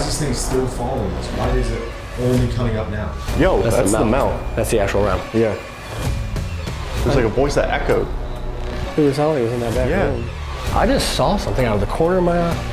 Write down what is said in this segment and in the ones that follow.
is this thing still following us? Why is it only coming up now? Yo, that's the mount. That's the actual realm. Yeah. There's like a voice that echoed. It sounded like it was in that back room. I just saw something out of the corner of my eye.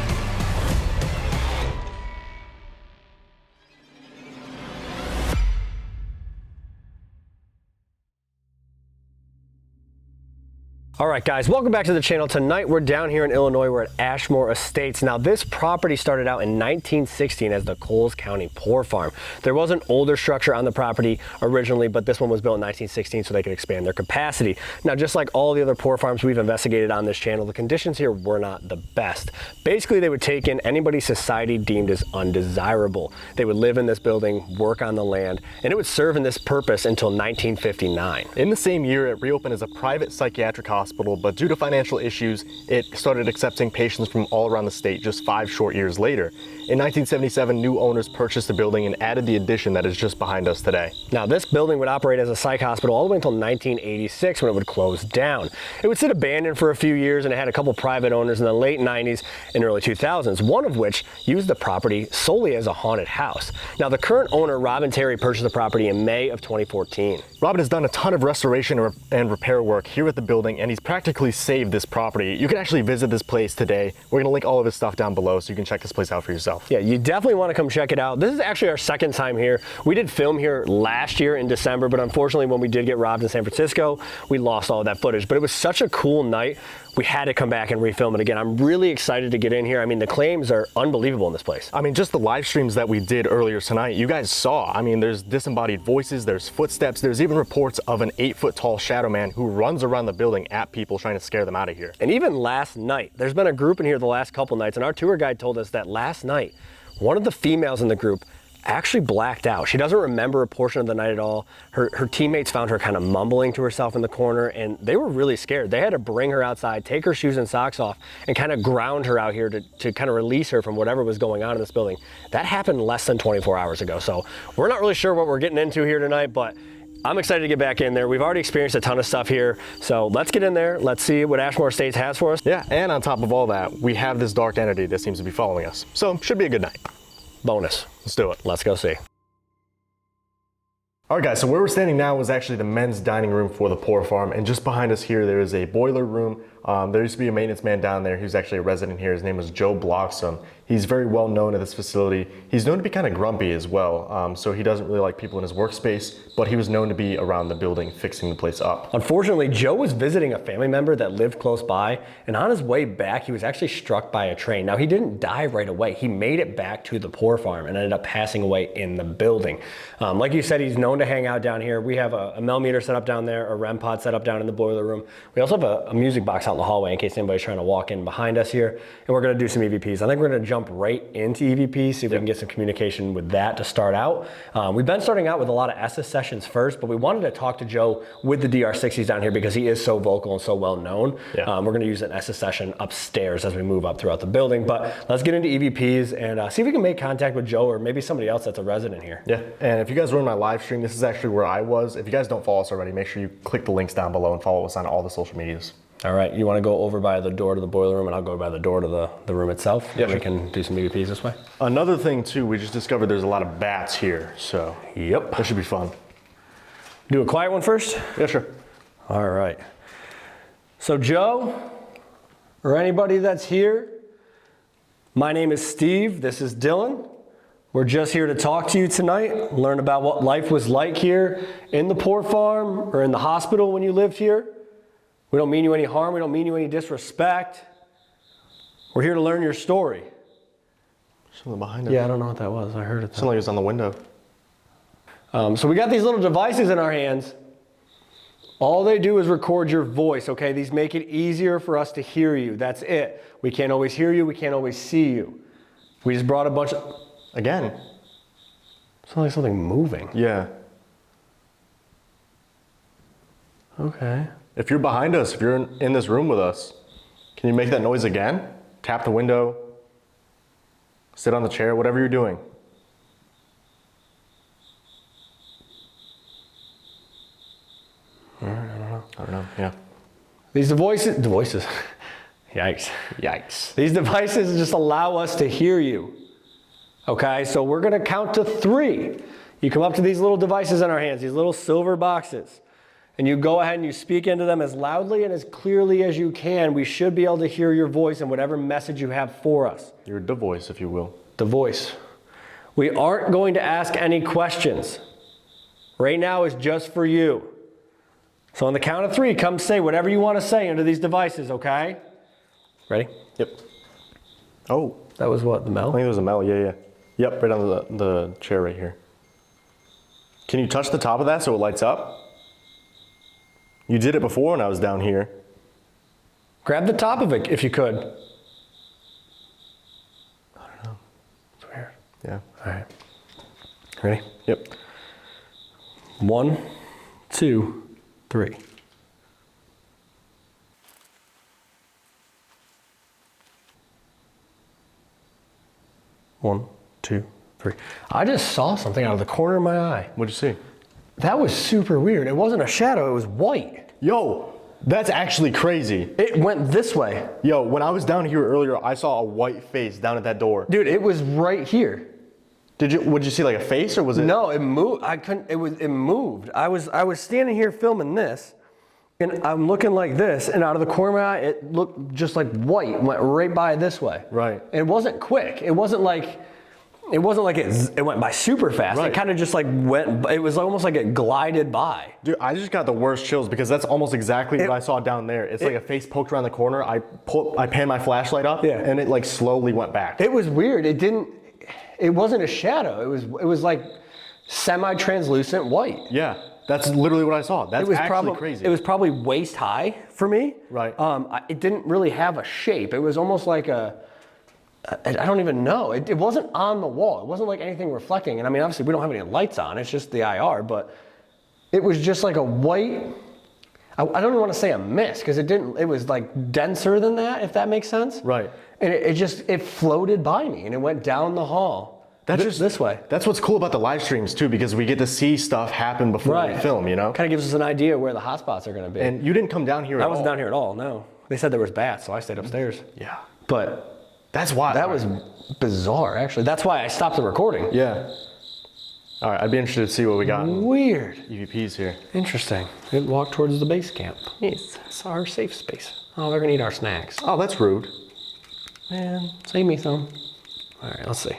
All right, guys, welcome back to the channel. Tonight, we're down here in Illinois. We're at Ashmore Estates. Now, this property started out in 1916 as the Coles County Poor Farm. There was an older structure on the property originally, but this one was built in 1916 so they could expand their capacity. Now, just like all the other poor farms we've investigated on this channel, the conditions here were not the best. Basically, they would take in anybody society deemed as undesirable. They would live in this building, work on the land, and it would serve in this purpose until 1959. In the same year, it reopened as a private psychiatric hospital, but due to financial issues, it started accepting patients from all around the state just 5 short years later. In 1977, new owners purchased the building and added the addition that is just behind us today. Now, this building would operate as a psych hospital all the way until 1986 when it would close down. It would sit abandoned for a few years, and it had a couple private owners in the late 90s and early 2000s, one of which used the property solely as a haunted house. Now, the current owner, Robin Terry, purchased the property in May of 2014. Robin has done a ton of restoration and repair work here at the building, and he's practically saved this property. You can actually visit this place today. We're gonna link all of his stuff down below so you can check this place out for yourself. Yeah, you definitely wanna come check it out. This is actually our second time here. We did film here last year in December, but unfortunately when we did get robbed in San Francisco, we lost all of that footage. But it was such a cool night, we had to come back and refilm it again. I'm really excited to get in here. I mean, the claims are unbelievable in this place. I mean, just the live streams that we did earlier tonight, you guys saw. I mean, there's disembodied voices, there's footsteps, there's even reports of an 8-foot tall shadow man who runs around the building at people trying to scare them out of here. And even last night, there's been a group in here the last couple nights, and our tour guide told us that last night, one of the females in the group actually blacked out. She doesn't remember a portion of the night at all. Her teammates found her kind of mumbling to herself in the corner, and they were really scared. They had to bring her outside, take her shoes and socks off, and kind of ground her out here to kind of release her from whatever was going on in this building. That happened less than 24 hours ago. So we're not really sure what we're getting into here tonight, but I'm excited to get back in there. We've already experienced a ton of stuff here, so let's get in there. Let's see what Ashmore Estates has for us. Yeah, and on top of all that, we have this dark entity that seems to be following us. So should be a good night. Bonus. Let's do it. Let's go see. All right, guys, so where we're standing now is actually the men's dining room for the Poor Farm, and just behind us here, there is a boiler room. There used to be a maintenance man down there who's actually a resident here. His name was Joe Bloxham. He's very well known at this facility. He's known to be kind of grumpy as well, so he doesn't really like people in his workspace, but he was known to be around the building fixing the place up. Unfortunately, Joe was visiting a family member that lived close by, and on his way back, he was actually struck by a train. Now, he didn't die right away. He made it back to the Poor Farm and ended up passing away in the building. Like you said, he's known to hang out down here. We have a millimeter set up down there, a REM pod set up down in the boiler room. We also have a music box out in the hallway in case anybody's trying to walk in behind us here. And we're gonna do some EVPs. I think we're gonna jump right into EVPs, see if we can get some communication with that to start out. We've been starting out with a lot of SS sessions first, but we wanted to talk to Joe with the DR60s down here because he is so vocal and so well known. Yeah. We're gonna use an SS session upstairs as we move up throughout the building. But let's get into EVPs and see if we can make contact with Joe or maybe somebody else that's a resident here. Yeah, and if you guys were in my live stream, this is actually where I was. If you guys don't follow us already, make sure you click the links down below and follow us on all the social medias. All right, you want to go over by the door to the boiler room and I'll go by the door to the room itself? Yeah, we can do some EVPs this way. Another thing too, we just discovered there's a lot of bats here, so yep, that should be fun. Do a quiet one first? Yeah, sure. All right. So Joe, or anybody that's here, my name is Steve, this is Dylan. We're just here to talk to you tonight, learn about what life was like here in the Poor Farm or in the hospital when you lived here. We don't mean you any harm, we don't mean you any disrespect. We're here to learn your story. Something behind it. Yeah, I don't know what that was, I heard it. Sounded like it was on the window. So we got these little devices in our hands. All they do is record your voice, okay? These make it easier for us to hear you, that's it. We can't always hear you, we can't always see you. We just brought a bunch of... Again. Sounds like something moving. Yeah. Okay. If you're behind us, if you're in this room with us, can you make that noise again? Tap the window, sit on the chair, whatever you're doing. All right, I don't know, yeah. These devices, yikes. Yikes. These devices just allow us to hear you. Okay, so we're gonna count to 3. You come up to these little devices in our hands, these little silver boxes, and you go ahead and you speak into them as loudly and as clearly as you can. We should be able to hear your voice and whatever message you have for us. You're the voice, if you will. The voice. We aren't going to ask any questions. Right now is just for you. So on the count of 3, come say whatever you want to say into these devices, okay? Ready? Yep. Oh. That was what, the I Mel? think it was a Mel, yeah. Yep, right on the chair right here. Can you touch the top of that so it lights up? You did it before when I was down here. Grab the top of it if you could. I don't know. It's weird. Yeah. All right. Ready? Yep. 1, 2, 3. One, two, three. I just saw something out of the corner of my eye. What'd you see? That was super weird. It wasn't a shadow, it was white. Yo, that's actually crazy. It went this way. Yo, when I was down here earlier, I saw a white face down at that door. Dude, it was right here. Would you see like a face or was it? No, it moved. It moved. I was standing here filming this, and I'm looking like this, and out of the corner of my eye, it looked just like white, went right by this way. Right. And it wasn't quick. It wasn't like it went by super fast. Right. It kind of just like went, it was almost like it glided by. Dude, I just got the worst chills because that's almost exactly what I saw down there. It's like a face poked around the corner. I panned my flashlight up, Yeah. and it like slowly went back. It was weird. It wasn't a shadow. It was like semi-translucent white. Yeah, that's literally what I saw. That's actually crazy. It was probably waist high for me. Right. It didn't really have a shape. It was almost like I don't even know. It wasn't on the wall. It wasn't like anything reflecting. And I mean, obviously we don't have any lights on. It's just the IR, but it was just like a white, I don't even want to say a mist because it was like denser than that, if that makes sense. Right. And it floated by me and it went down the hall. That's just this way. That's what's cool about the live streams too, because we get to see stuff happen before we film, you know? Kind of gives us an idea where the hot spots are going to be. And you didn't come down here at all. I wasn't down here at all, no. They said there was bats, so I stayed upstairs. Yeah. But That's why. that was bizarre, actually. That's why I stopped the recording. Yeah. All right, I'd be interested to see what we got in Weird. EVPs here. Interesting. It walked towards the base camp. Yes, it's our safe space. Oh, they're going to eat our snacks. Oh, that's rude. Man, save me some. All right, let's see.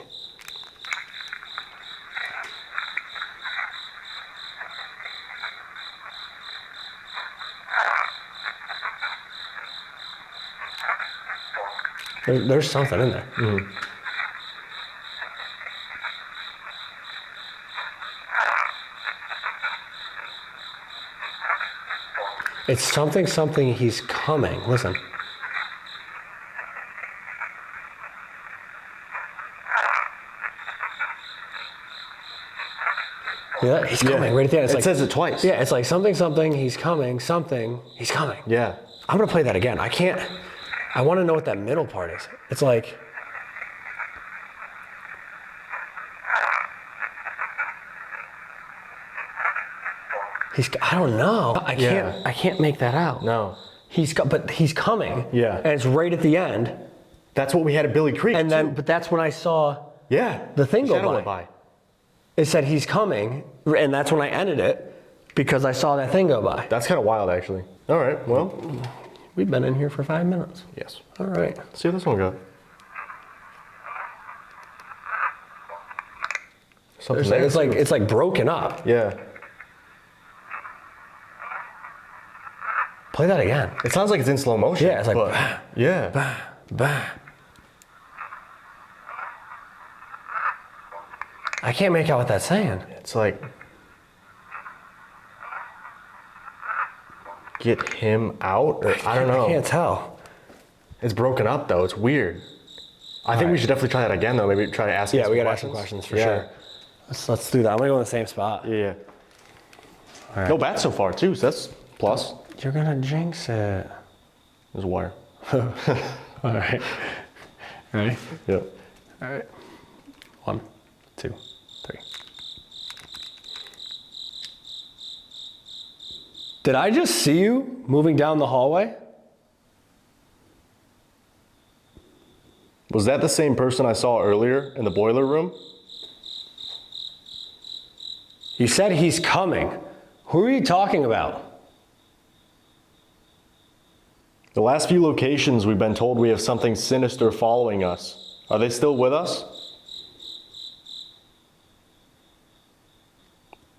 There's something in there. Mm-hmm. It's something, he's coming. Listen. Yeah, he's coming right at the end. It's It like, says it twice. yeah, it's like something, he's coming, he's coming. Yeah. I'm gonna play that again. I want to know what that middle part is. It's like, I don't know. I can't make that out. No. But he's coming. Yeah. And it's right at the end. That's what we had at Billy Creek. And then, too. but that's when I saw Yeah. the thing go shadow by. went by. It said he's coming, and that's when I ended it because I saw that thing go by. That's kind of wild, actually. All right. Well. We've been in here for 5 minutes. Yes. All right. Let's see how this one goes. Something there, It's like broken up. Yeah. Play that again. It sounds like it's in slow motion. Yeah, it's like, but- bah, yeah. bah, bah. I can't make out what that's saying. It's like, get him out, or I don't know. I can't tell. It's broken up though. It's weird. I think we should definitely try that again though. Maybe try to ask. Yeah, we gotta ask some questions for sure. Let's do that. I'm gonna go in the same spot. Yeah. All right. No bats so far too, so that's plus. You're gonna jinx it. There's a wire. All right. Ready? Yep. All right. 1, 2, 3. Did I just see you moving down the hallway? Was that the same person I saw earlier in the boiler room? You said he's coming. Who are you talking about? The last few locations we've been told we have something sinister following us. Are they still with us?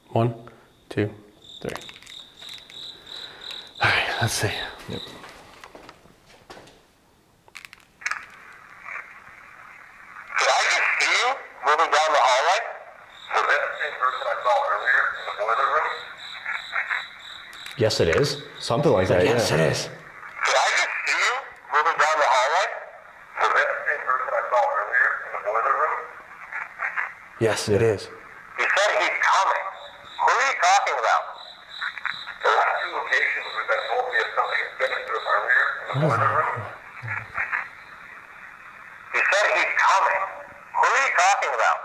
1, 2, 3. All right, let's see. Yep. Did I just see you moving down the hallway? Was that the same person I saw earlier in the boiler room? Yes, it is. Something like that, Yes, yeah. it is. Did I just see you moving down the hallway? Was that the same person I saw earlier in the boiler room? Yes, it is. You said he's coming. Who are you talking about? The last two locations we've been told we have something sinister earlier in the boiler room. You said he's coming. Who are you talking about?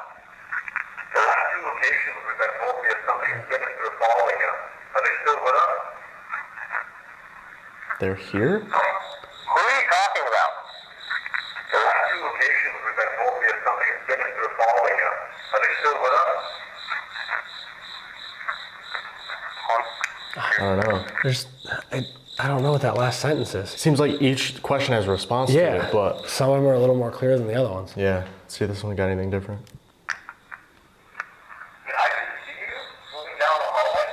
The last two locations we've been told we have something sinister following us. Are they still with us? They're here? Who are you talking about? The last two locations we've been told we have something sinister following us. Are they still with us? I don't know. I don't know what that last sentence is. Seems like each question has a response to it, but some of them are a little more clear than the other ones. yeah. Let's see if this one got anything different. Did I just see you moving down the hallway?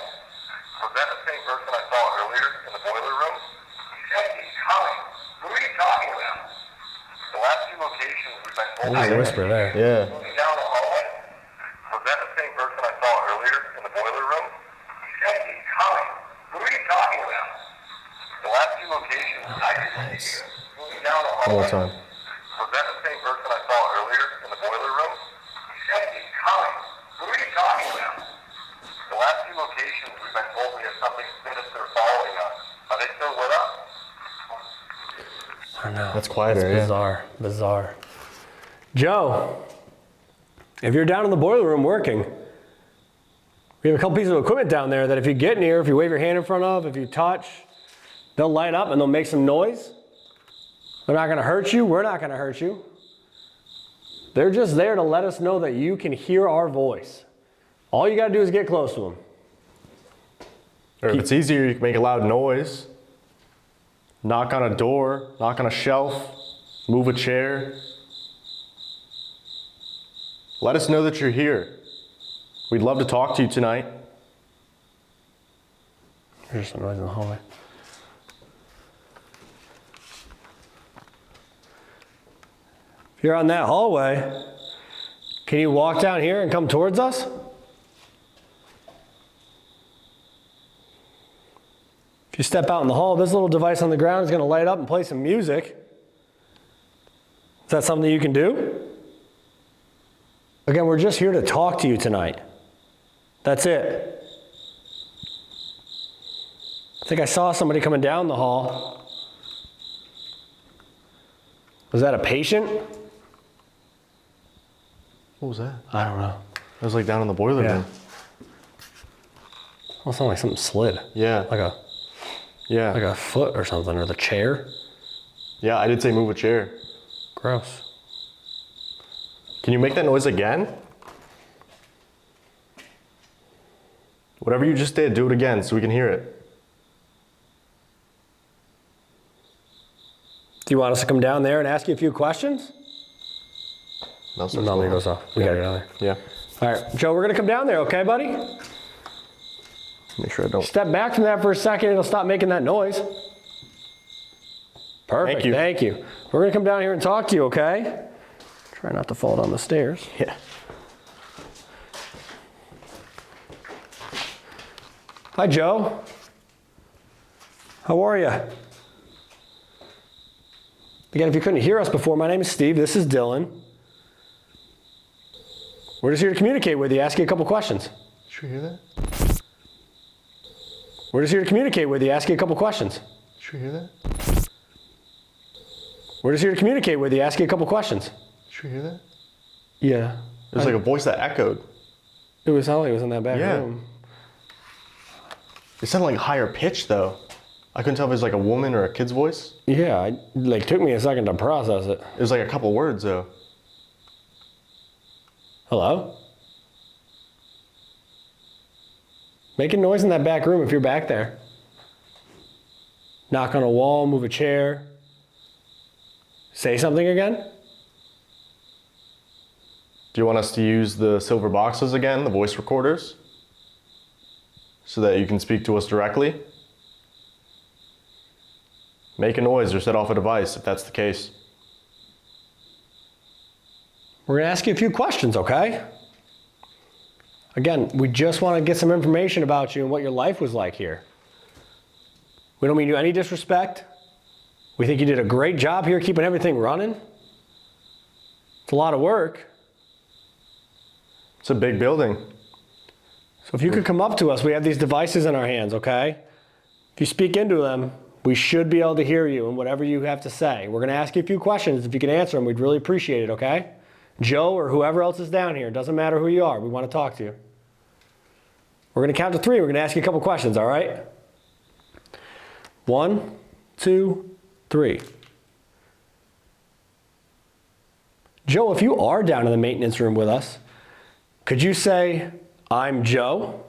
Was that the same person I saw earlier in the boiler room? You said he's coming. Who are you talking about? The last two locations we've been told There's a whisper there. Yeah. moving down the hallway? Was that the same person I saw earlier in the boiler room? You said he's coming. Who are you talking about? The last two locations I just see you moving down the One more hallway. time. Was that the same person I saw earlier in the boiler room? You said he's coming. Who are you talking about? The last two locations we've been told we have something sinister following us. Are they still with us? I don't know. That's quieter, It's yeah. bizarre. Joe, if you're down in the boiler room working, we have a couple pieces of equipment down there that if you get near, if you wave your hand in front of, if you touch, they'll light up and they'll make some noise. They're not going to hurt you. We're not going to hurt you. They're just there to let us know that you can hear our voice. All you got to do is get close to them. Or if it's easier, you can make a loud noise. Knock on a door, knock on a shelf, move a chair. Let us know that you're here. We'd love to talk to you tonight. There's some noise in the hallway. If you're on that hallway, can you walk down here and come towards us? If you step out in the hall, this little device on the ground is going to light up and play some music. Is that something you can do? Again, we're just here to talk to you tonight. That's it. I think I saw somebody coming down the hall. Was that a patient? What was that? I don't know. It was like down in the boiler room. Almost sounded like something slid. Yeah. Like a foot or something, or the chair. Yeah, I did say move a chair. Gross. Can you make that noise again? Whatever you just did, do it again so we can hear it. Do you want us to come down there and ask you a few questions? No, No, it goes off. We gotta go down there. Yeah. All right, Joe, we're gonna come down there, okay, buddy? Make sure I don't. Step back from that for a second, it'll stop making that noise. Perfect, Thank you. thank you. We're gonna come down here and talk to you, okay? Try not to fall down the stairs. Yeah. Hi, Joe. How are you? Again, if you couldn't hear us before, my name is Steve. This is Dylan. We're just here to communicate with you, ask you a couple questions. Did you hear that? We're just here to communicate with you, ask you a couple questions. Did you hear that? We're just here to communicate with you, ask you a couple questions. Did you hear that? Yeah. It was like a voice that echoed. It was sounded like it was in that back Yeah. room. It sounded like higher pitch though. I couldn't tell if it was like a woman or a kid's voice. Yeah, it took me a second to process it. It was like a couple words though. Hello? Making noise in that back room if you're back there. Knock on a wall, move a chair. Say something again? Do you want us to use the silver boxes again, the voice recorders? So that you can speak to us directly? Make a noise or set off a device if that's the case. We're gonna ask you a few questions, okay? Again, we just wanna get some information about you and what your life was like here. We don't mean you any disrespect. We think you did a great job here keeping everything running. It's a lot of work. It's a big building. So if you could come up to us, we have these devices in our hands, okay? If you speak into them, we should be able to hear you and whatever you have to say. We're gonna ask you a few questions. If you can answer them, we'd really appreciate it, okay? Joe or whoever else is down here, doesn't matter who you are, we wanna talk to you. We're gonna count to 3, we're gonna ask you a couple questions, all right? 1, 2, 3. Joe, if you are down in the maintenance room with us, could you say, "I'm Joe"?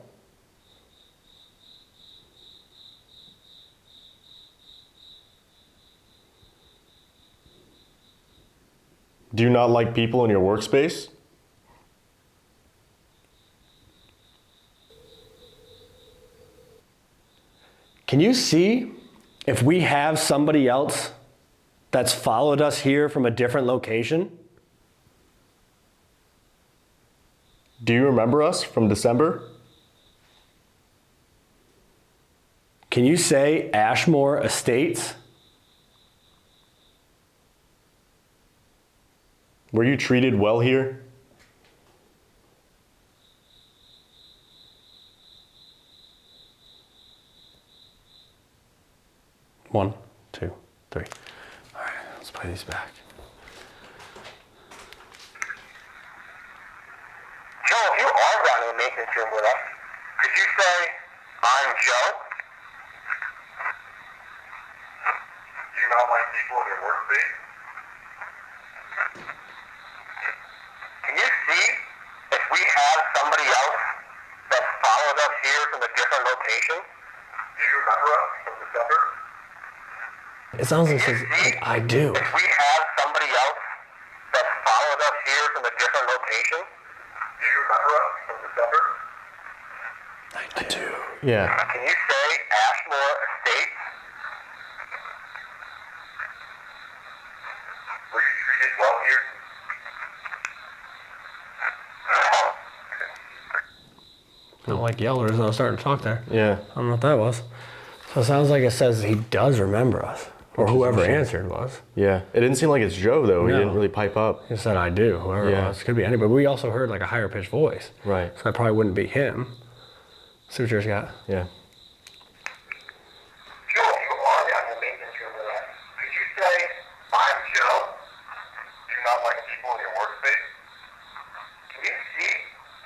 Do you not like people in your workspace? Can you see if we have somebody else that's followed us here from a different location? Do you remember us from December? Can you say Ashmore Estates? Were you treated well here? One, two, three. All right, let's play these back. Joe, if you are down in the maintenance room with us, could you say, "I'm Joe"? Do you not like people in your workspace? Can you see if we have somebody else that followed us here from a different location? Do you remember us from December? It sounds like, I do. If we have somebody else that followed us here from a different location, do you remember us from December? I do. Yeah. Can you say Ashmore Estates? Were you treated well here? Not like yellers, and I was starting to talk there. Yeah. I don't know what that was. So it sounds like it says he does remember us, or whoever answered was. Yeah. It didn't seem like it's Joe though. He No. didn't really pipe up. He said, "I do," whoever Yeah. it was. Could be anybody. But we also heard like a higher pitched voice. Right. So that probably wouldn't be him. See what yours got. Yeah. Joe, if you are down in the maintenance room with us, could you say, "I'm Joe"? Do you not like people in your workspace? Can you see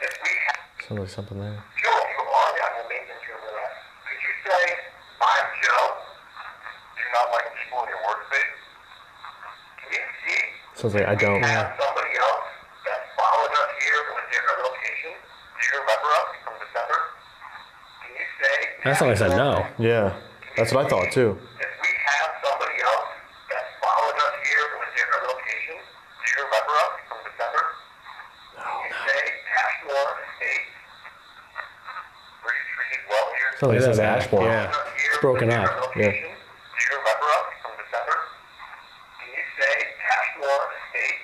if we have... Sounds like something there. Joe, if you are down in the maintenance room with us, could you say, "I'm Joe"? Do you not like people in your workspace? Can you see Sounds like I don't. if we have somebody else that followed us here from a different location? Do you remember us from December? Can you say... That's all I said no. Yeah. That's what I thought too. If we have somebody else that followed us here from a different location, do you remember us from December? Can you say Ashmore Estates? Were you treated well here? So it says Ashmore. Yeah. Followed us here It's broken from a up. different location, do you remember us from December? Can you say Ashmore Estates?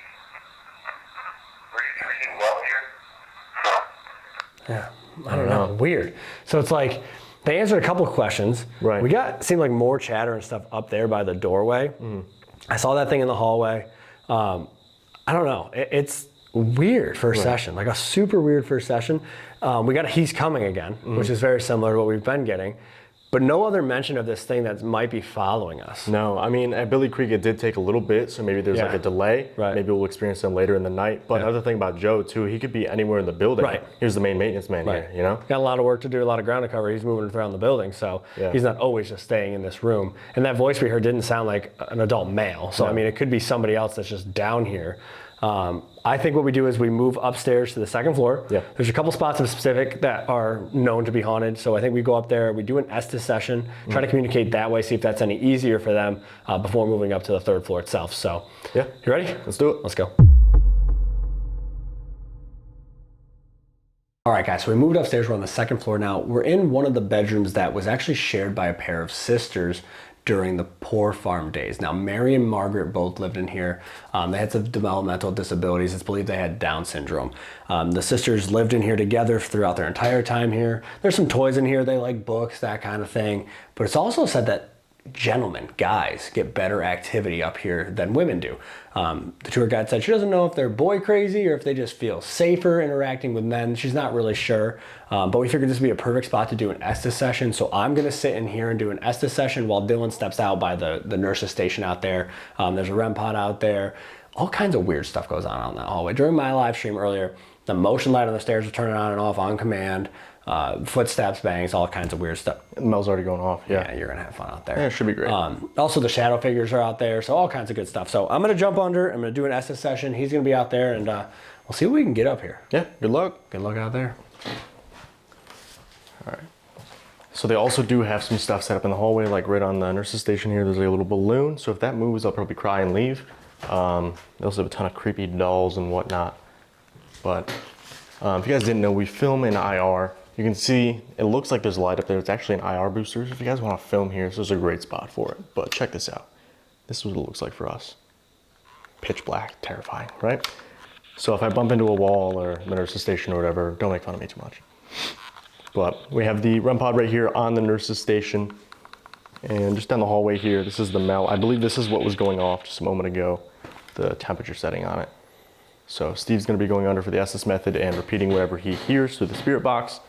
Were you treated well here? Yeah, I don't know. Weird. So it's like they answered a couple of questions. Right. We seemed like more chatter and stuff up there by the doorway. I saw that thing in the hallway. I don't know. It's weird first session, like a super weird first session. We got a "he's coming again," which is very similar to what we've been getting. But no other mention of this thing that might be following us. No, I mean, at Billy Creek, it did take a little bit, so maybe there's like a delay. Right. Maybe we'll experience them later in the night. But another thing about Joe, too, he could be anywhere in the building. Right. He was the main maintenance man here, you know? Got a lot of work to do, a lot of ground to cover. He's moving around the building, so he's not always just staying in this room. And that voice we heard didn't sound like an adult male. So, I mean, it could be somebody else that's just down here. I think what we do is we move upstairs to the second floor. Yeah. There's a couple spots in specific that are known to be haunted. So I think we go up there, we do an Estes session, try to communicate that way, see if that's any easier for them before moving up to the third floor itself. So, you ready? Let's do it. Let's go. All right, guys, so we moved upstairs. We're on the second floor now. We're in one of the bedrooms that was actually shared by a pair of sisters during the Poor Farm days. Now, Mary and Margaret both lived in here. They had some developmental disabilities. It's believed they had Down syndrome. The sisters lived in here together throughout their entire time here. There's some toys in here. They like books, that kind of thing. But it's also said that gentlemen, guys, get better activity up here than women do. The tour guide said she doesn't know if they're boy crazy or if they just feel safer interacting with men. She's not really sure, but we figured this would be a perfect spot to do an Estes session. So I'm gonna sit in here and do an Estes session while Dylan steps out by the nurse's station out there. There's a REM pod out there. All kinds of weird stuff goes on that hallway. During my live stream earlier, the motion light on the stairs was turning on and off on command. Footsteps, bangs, all kinds of weird stuff. Mel's already going off, Yeah, you're gonna have fun out there. Yeah, it should be great. Also, the shadow figures are out there, so all kinds of good stuff. So I'm gonna jump under, I'm gonna do an Estes session. He's gonna be out there, and we'll see what we can get up here. Yeah, good luck. Good luck out there. All right. So they also do have some stuff set up in the hallway, like right on the nurse's station here, there's like a little balloon. So if that moves, I'll probably cry and leave. They also have a ton of creepy dolls and whatnot. But if you guys didn't know, we film in IR. You can see, it looks like there's a light up there. It's actually an IR booster. If you guys want to film here, this is a great spot for it. But check this out. This is what it looks like for us. Pitch black, terrifying, right? So if I bump into a wall or the nurse's station or whatever, don't make fun of me too much. But we have the REM pod right here on the nurse's station. And just down the hallway here, this is the Mel. I believe this is what was going off just a moment ago, the temperature setting on it. So Steve's gonna be going under for the Estes method and repeating whatever he hears through the spirit box.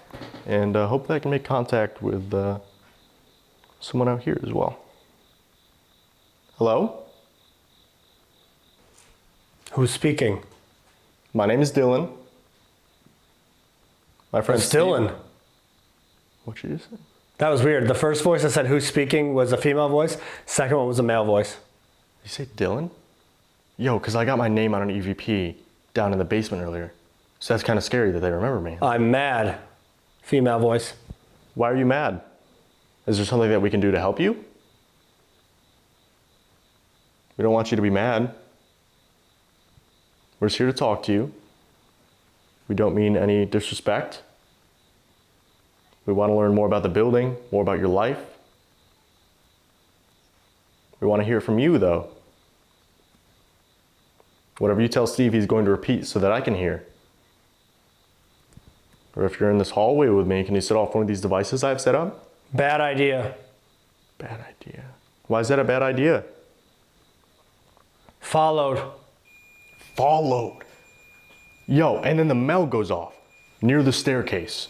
And hopefully I can make contact with someone out here as well. Hello? Who's speaking? My name is Dylan. My friend It's Dylan. Steve. What you just say? That was weird. The first voice that said who's speaking was a female voice. Second one was a male voice. You say Dylan? Yo, because I got my name on an EVP down in the basement earlier. So that's kind of scary that they remember me. I'm mad. Female voice. Why are you mad? Is there something that we can do to help you? We don't want you to be mad. We're just here to talk to you. We don't mean any disrespect. We want to learn more about the building, more about your life. We want to hear from you, though. Whatever you tell Steve, he's going to repeat so that I can hear. Or if you're in this hallway with me, can you set off one of these devices I've set up? Bad idea. Bad idea. Why is that a bad idea? Followed. Followed. Yo, and then the Mel goes off near the staircase.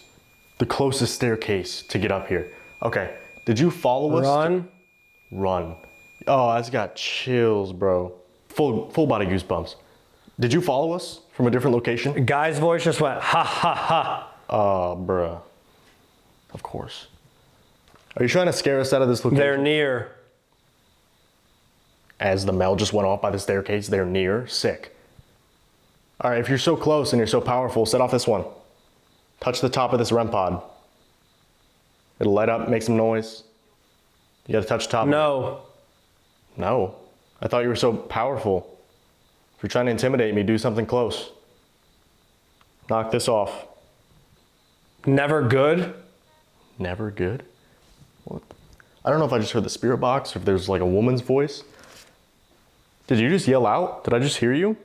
The closest staircase to get up here. Okay, did you follow us? Run. Run. Oh, I just got chills, bro. Full body goosebumps. Did you follow us from a different location? Guy's voice just went, ha, ha, ha. Bruh. Of course. Are you trying to scare us out of this location? They're near. As the Mel just went off by the staircase, they're near. Sick. All right, if you're so close and you're so powerful, set off this one. Touch the top of this REM pod. It'll light up, make some noise. You gotta touch the top. No. No. I thought you were so powerful. If you're trying to intimidate me, do something close. Knock this off. Never good. Never good? What? I don't know if I just heard the spirit box or if there's like a woman's voice. Did you just yell out? Did I just hear you?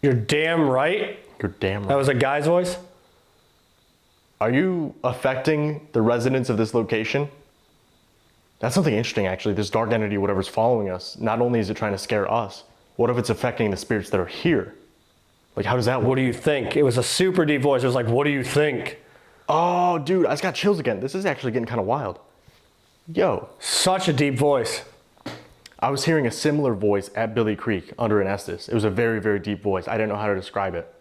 You're damn right. You're damn right. That was a guy's voice? Are you affecting the residents of this location? That's something interesting, actually. This dark entity, whatever's following us, not only is it trying to scare us, what if it's affecting the spirits that are here? Like, how does that work? What do you think? It was a super deep voice. It was like, what do you think? Oh, dude, I just got chills again. This is actually getting kind of wild. Yo. Such a deep voice. I was hearing a similar voice at Billy Creek under an Estes. It was a very, very deep voice. I didn't know how to describe it.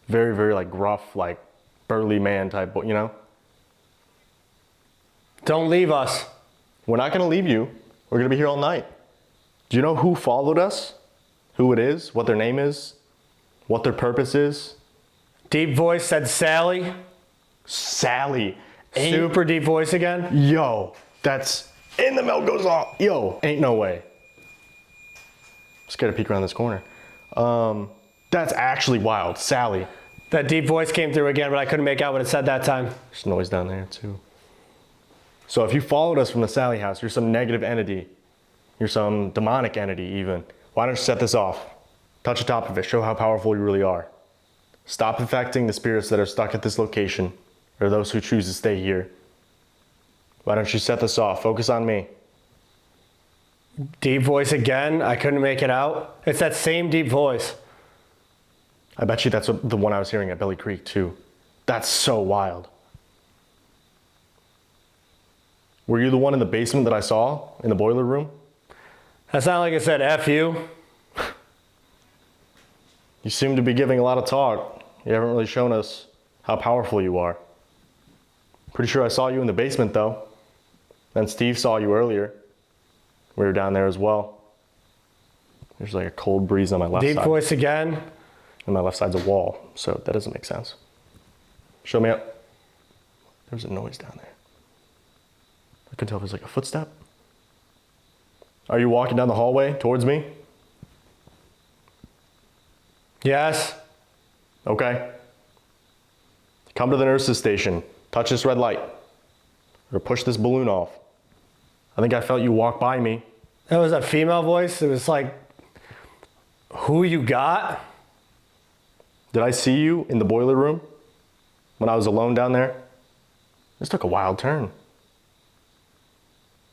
Very, very like gruff, like burly man type, you know? Don't leave us. We're not gonna leave you. We're gonna be here all night. Do you know who followed us? Who it is? What their name is? What their purpose is? Deep voice said Sally. Sally. Super deep voice again. Yo, that's, and the bell goes off. Yo, ain't no way. Just gotta peek around this corner. That's actually wild. Sally. That deep voice came through again, but I couldn't make out what it said that time. There's noise down there too. So if you followed us from the Sally house, you're some negative entity. You're some demonic entity even. Why don't you set this off? Touch the top of it, show how powerful you really are. Stop affecting the spirits that are stuck at this location, or those who choose to stay here. Why don't you set this off? Focus on me. Deep voice again. I couldn't make it out. It's that same deep voice. I bet you that's the one I was hearing at Belly Creek too. That's so wild. Were you the one in the basement that I saw in the boiler room? That's not like I said F you. You seem to be giving a lot of talk. You haven't really shown us how powerful you are. Pretty sure I saw you in the basement though. Then Steve saw you earlier. We were down there as well. There's like a cold breeze on my left side. Deep voice again. And my left side's a wall, so that doesn't make sense. Show me up. There's a noise down there. I can tell if there's like a footstep. Are you walking down the hallway towards me? Yes. Okay. Come to the nurse's station. Touch this red light. Or push this balloon off. I think I felt you walk by me. That was a female voice. It was like, who you got? Did I see you in the boiler room when I was alone down there? This took a wild turn.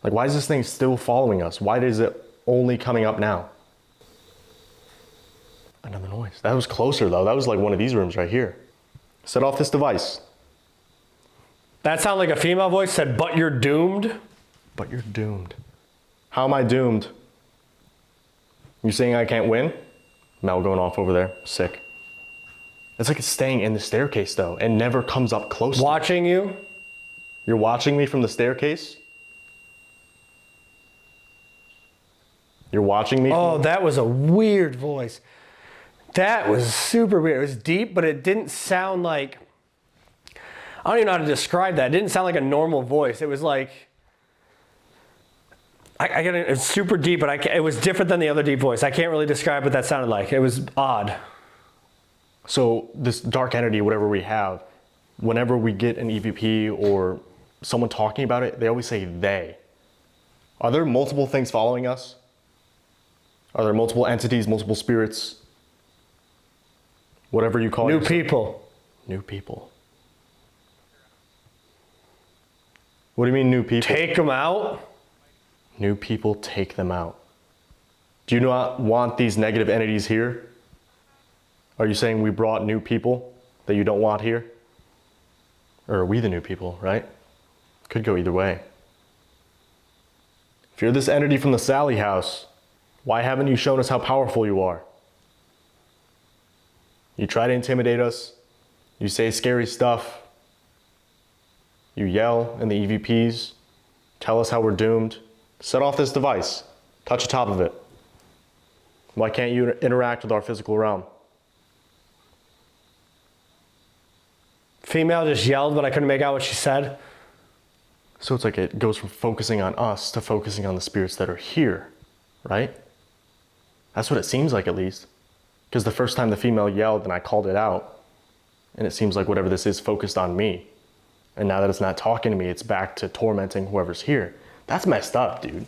Like, why is this thing still following us? Why is it only coming up now? Another noise. That was closer though. That was like one of these rooms right here. Set off this device. That sounded like a female voice said, but you're doomed. But you're doomed. How am I doomed? You saying I can't win? Mel going off over there. Sick. It's like it's staying in the staircase though and never comes up close. Watching you. You're watching me from the staircase? You're watching me? Oh, that was a weird voice. That was super weird. It was deep, but it didn't sound like, I don't even know how to describe that. It didn't sound like a normal voice. It was like, I get it. It's super deep, but it was different than the other deep voice. I can't really describe what that sounded like. It was odd. So this dark entity, whatever we have, whenever we get an EVP or someone talking about it, they always say they. Are there multiple things following us? Are there multiple entities, multiple spirits? Whatever you call it. New people. New people. What do you mean new people? Take them out. New people, take them out. Do you not want these negative entities here? Are you saying we brought new people that you don't want here? Or are we the new people, right? Could go either way. If you're this entity from the Sally house, why haven't you shown us how powerful you are? You try to intimidate us. You say scary stuff. You yell in the EVPs. Tell us how we're doomed. Set off this device. Touch the top of it. Why can't you interact with our physical realm? Female just yelled, but I couldn't make out what she said. So it's like it goes from focusing on us to focusing on the spirits that are here, right? That's what it seems like, at least. Because the first time the female yelled and I called it out, and it seems like whatever this is focused on me. And now that it's not talking to me, it's back to tormenting whoever's here. That's messed up, dude.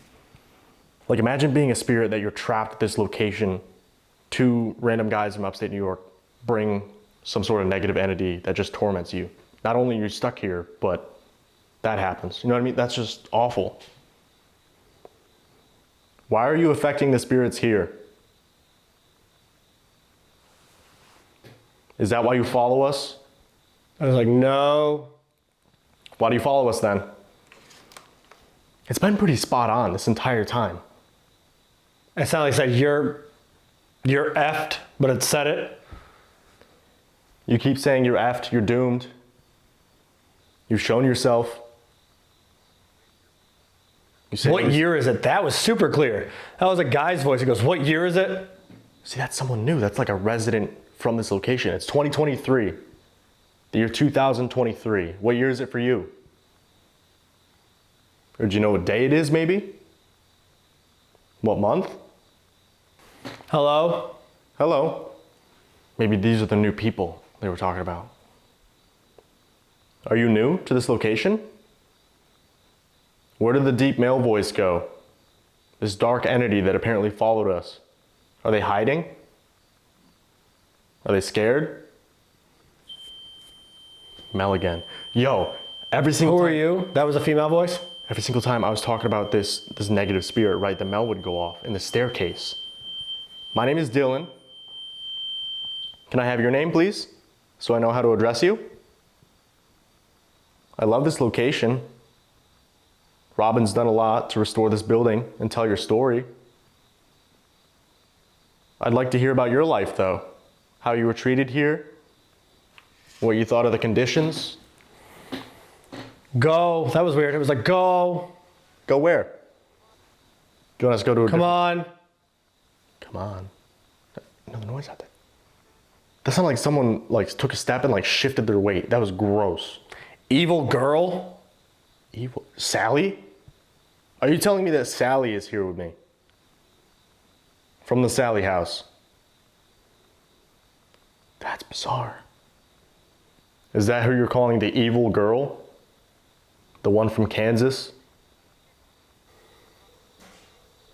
Like, imagine being a spirit that you're trapped at this location. Two random guys from upstate New York bring some sort of negative entity that just torments you. Not only are you stuck here, but that happens. You know what I mean? That's just awful. Why are you affecting the spirits here? Is that why you follow us? I was like, no. Why do you follow us then? It's been pretty spot on this entire time. It sounded like it said you're effed, but it said it. You keep saying you're effed, you're doomed. You've shown yourself. You say What year is it? That was super clear. That was a guy's voice. He goes, what year is it? See, that's someone new. That's like a resident from this location. It's 2023. The year 2023. What year is it for you? Or do you know what day it is, maybe? What month? Hello? Hello? Maybe these are the new people they were talking about. Are you new to this location? Where did the deep male voice go? This dark entity that apparently followed us. Are they hiding? Are they scared? Mel again. Yo, every single Who time. are you? That was a female voice? Every single time I was talking about this negative spirit, right, the Mel would go off in the staircase. My name is Dylan. Can I have your name, please? So I know how to address you? I love this location. Robin's done a lot to restore this building and tell your story. I'd like to hear about your life, though. How you were treated here. What you thought of the conditions. Go. That was weird. It was like, go. Go where? Do you want us to go to a Come on. Come on. Another noise out there. That sounded like someone took a step and shifted their weight. That was gross. Evil girl. Evil. Sally? Are you telling me that Sally is here with me? From the Sally house. That's bizarre. Is that who you're calling the evil girl? The one from Kansas?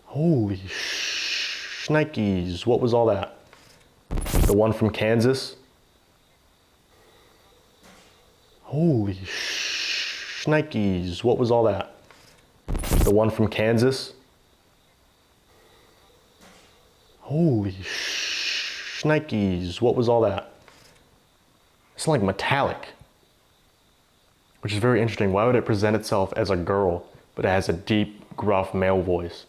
Holy shnikes. What was all that? The one from Kansas? Holy shnikes. What was all that? The one from Kansas? Holy shnikes. What was all that? It's like metallic. Which is very interesting. Why would it present itself as a girl, but it has a deep, gruff male voice?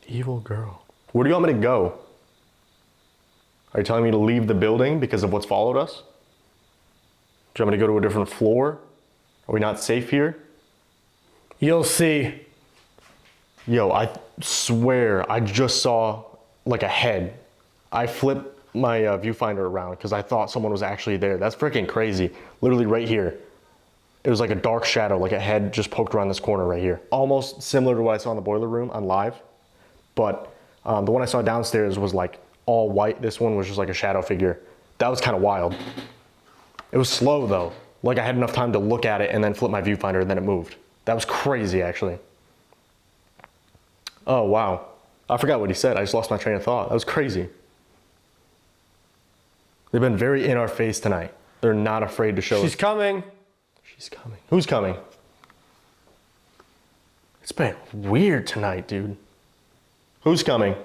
Evil girl. Where do you want me to go? Are you telling me to leave the building because of what's followed us? Do you want me to go to a different floor? Are we not safe here? You'll see. Yo, I swear I just saw a head. I flipped my viewfinder around because I thought someone was actually there. That's freaking crazy. Literally right here. It was like a dark shadow, like a head just poked around this corner right here. Almost similar to what I saw in the boiler room on live. But the one I saw downstairs was all white. This one was just like a shadow figure. That was kind of wild. It was slow though. I had enough time to look at it and then flip my viewfinder and then it moved. That was crazy actually. Oh wow. I forgot what he said. I just lost my train of thought. That was crazy. They've been very in our face tonight. They're not afraid to show us. She's coming. She's coming. Who's coming? It's been weird tonight, dude. Who's coming?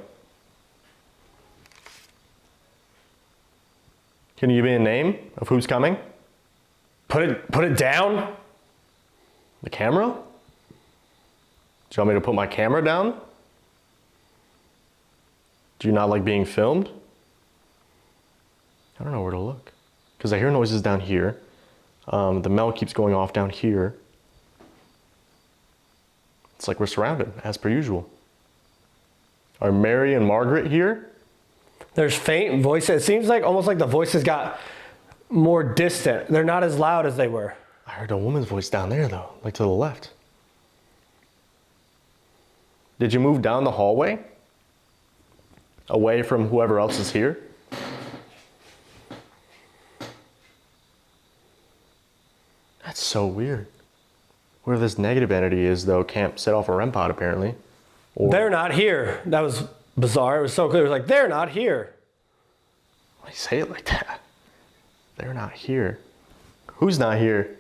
Can you give me a name of who's coming? Put it down. The camera? Do you want me to put my camera down? Do you not like being filmed? I don't know where to look. Because I hear noises down here. The Mel keeps going off down here. It's like we're surrounded, as per usual. Are Mary and Margaret here? There's faint voices. It seems almost like the voices got more distant. They're not as loud as they were. I heard a woman's voice down there though, to the left. Did you move down the hallway? Away from whoever else is here? That's so weird. Where this negative entity is though can't set off a REM pod apparently. Or They're not here. That was bizarre. It was so clear. It was they're not here. why say it like that? They're not here. Who's not here?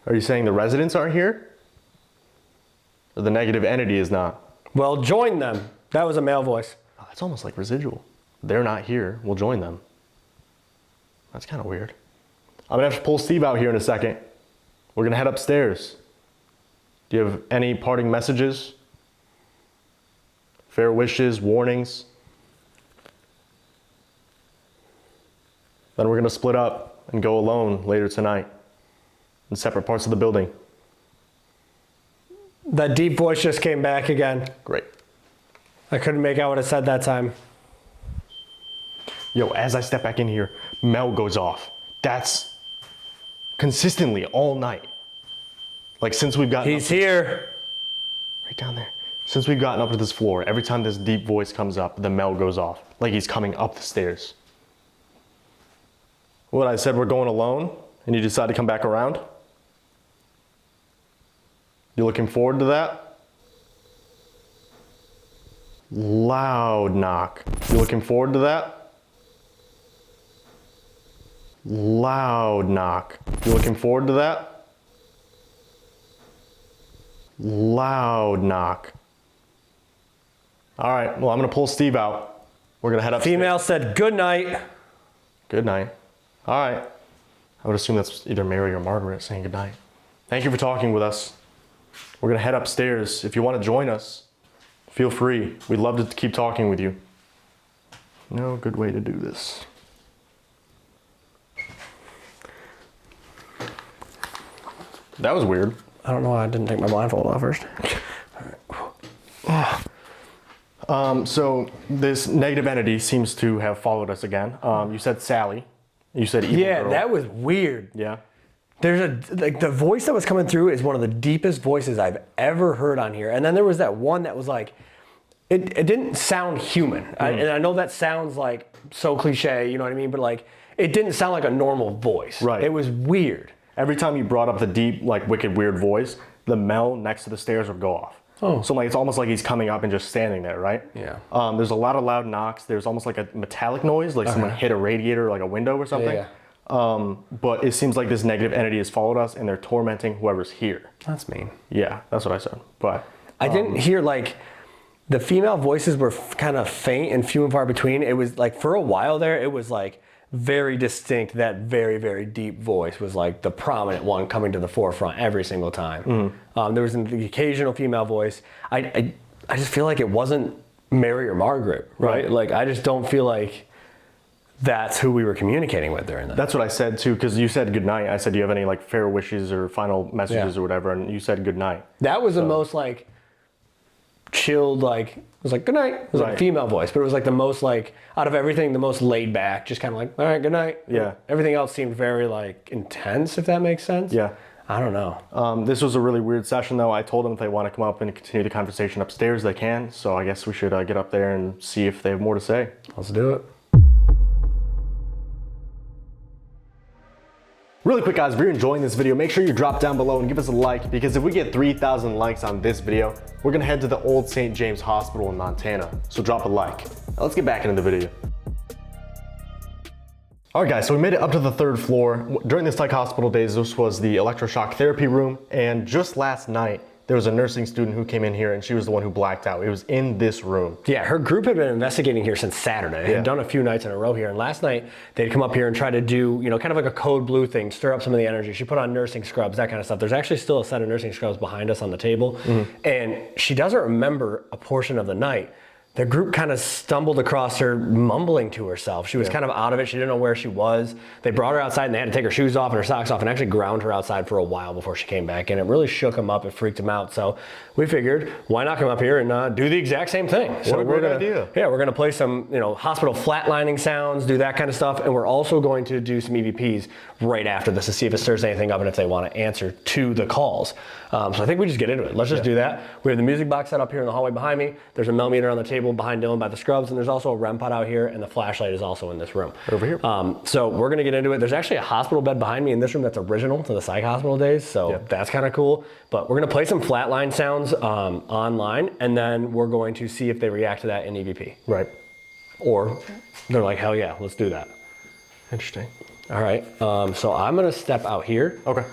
Are you saying the residents aren't here? Or the negative entity is not? Well, join them. That was a male voice. Oh, that's almost like residual. They're not here. We'll join them. That's kind of weird. I'm gonna have to pull Steve out here in a second. We're gonna head upstairs. Do you have any parting messages? Fair wishes, warnings? Then we're gonna split up and go alone later tonight in separate parts of the building. That deep voice just came back again. Great. I couldn't make out what it said that time. Yo, as I step back in here, Mel goes off. That's consistently all night. Like since we've gotten He's here. right down there. Since we've gotten up to this floor, every time this deep voice comes up, the Mel goes off. Like he's coming up the stairs. What, I said we're going alone and you decide to come back around? You looking forward to that? Loud knock. You looking forward to that? Loud knock. You looking forward to that? Loud knock. All right, well, I'm gonna pull Steve out. We're gonna head up. Female said good night. Good night. All right. I would assume that's either Mary or Margaret saying good night. Thank you for talking with us. We're gonna head upstairs. If you wanna join us, feel free. We'd love to keep talking with you. No good way to do this. That was weird. I don't know why I didn't take my blindfold off first. So this negative entity seems to have followed us again. You said Sally. You said evil Yeah, girl. that was weird. Yeah. There's like the voice that was coming through is one of the deepest voices I've ever heard on here. And then there was that one that was like, it didn't sound human. And I know that sounds like so cliche, you know what I mean? But like, it didn't sound like a normal voice. Right. It was weird. Every time you brought up the deep, like wicked, weird voice, the Mel next to the stairs would go off. Oh. So like it's almost like he's coming up and just standing there, right? Yeah. There's a lot of loud knocks. There's almost like a metallic noise, like someone hit a radiator, like a window or something. Yeah. But it seems like this negative entity has followed us and they're tormenting whoever's here. That's mean. Yeah, that's what I said. But I didn't hear like, the female voices were kind of faint and few and far between. It was like for a while there, it was like very distinct. That very, very deep voice was like the prominent one coming to the forefront every single time. There was the occasional female voice. I just feel like it wasn't Mary or Margaret, right? Like I just don't feel like that's who we were communicating with during that. that's what I said too, because you said good night. I said, do you have any like fair wishes or final messages or whatever? And you said good night. That was the most like chilled, like it was like good night. It was like a female voice, but it was like the most like out of everything, the most laid back, just kind of like all right, good night. Yeah. Everything else seemed very like intense, if that makes sense. Yeah. I don't know. This was a really weird session though. I told them if they want to come up and continue the conversation upstairs, they can. So I guess we should get up there and see if they have more to say. Let's do it. Really quick guys, if you're enjoying this video, make sure you drop down below and give us a like, because if we get 3,000 likes on this video, we're gonna head to the old St. James Hospital in Montana. So drop a like. Now let's get back into the video. All right guys, so we made it up to the 3rd floor. During the psych hospital days, this was the electroshock therapy room. And just last night, there was a nursing student who came in here and she was the one who blacked out. It was in this room. Yeah, her group had been investigating here since Saturday. They had done a few nights in a row here. And last night, they'd come up here and try to do, you know, kind of like a code blue thing, stir up some of the energy. She put on nursing scrubs, that kind of stuff. There's actually still a set of nursing scrubs behind us on the table. And she doesn't remember a portion of the night. The group kind of stumbled across her mumbling to herself. She was kind of out of it. She didn't know where she was. They brought her outside and they had to take her shoes off and her socks off and actually ground her outside for a while before she came back. And it really shook them up. It freaked them out. So we figured, why not come up here and do the exact same thing? What a great idea. Yeah, we're gonna play some, you know, hospital flatlining sounds, do that kind of stuff. And we're also going to do some EVPs right after this to see if it stirs anything up and if they want to answer to the calls. So I think we just get into it. Let's just do that. We have the music box set up here in the hallway behind me. There's a millimeter on the table behind Dylan by the scrubs, and there's also a REM pod out here, and the flashlight is also in this room. Over here. So we're gonna get into it. There's actually a hospital bed behind me in this room that's original to the psych hospital days, so that's kind of cool. But we're gonna play some flatline sounds online, and then we're going to see if they react to that in EVP. Right. Or they're like, hell yeah, let's do that. Interesting. All right, so I'm gonna step out here. Okay.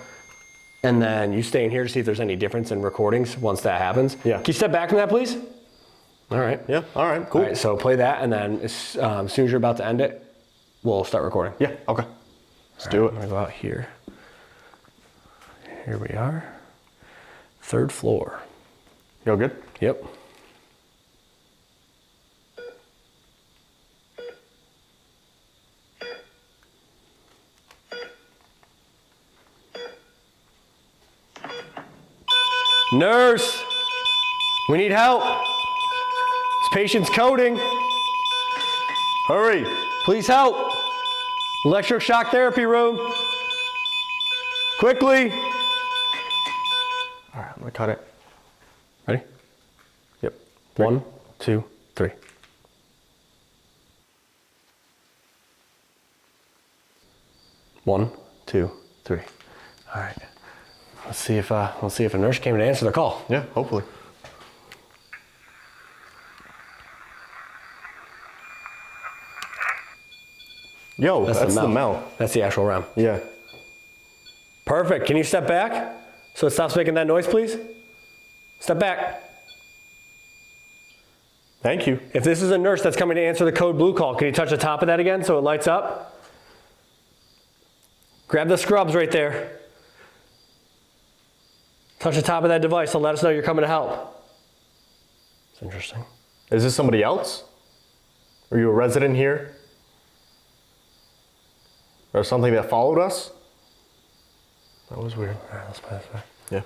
And then you stay in here to see if there's any difference in recordings once that happens. Yeah. Can you step back from that, please? All right. Yeah, all right, cool. All right, so play that, and then as soon as you're about to end it, we'll start recording. Yeah, okay. Let's do it. I'm gonna go out here. Here we are. 3rd floor. You all good? Yep. Nurse, we need help. This patient's coding. Hurry. Please help. Electroshock therapy room. Quickly. All right, I'm gonna cut it. Ready? Yep. 1, 2, 3. One, 2, 3. All right. Let's see if a nurse came to answer the call. Yeah, hopefully. Yo, that's the Mel. That's the actual round. Yeah. Perfect. Can you step back so it stops making that noise, please? Step back. Thank you. If this is a nurse that's coming to answer the code blue call, can you touch the top of that again so it lights up? Grab the scrubs right there. Touch the top of that device to let us know you're coming to help. It's interesting. Is this somebody else? Are you a resident here? Or something that followed us? That was weird. All right, let's play this back. Yeah.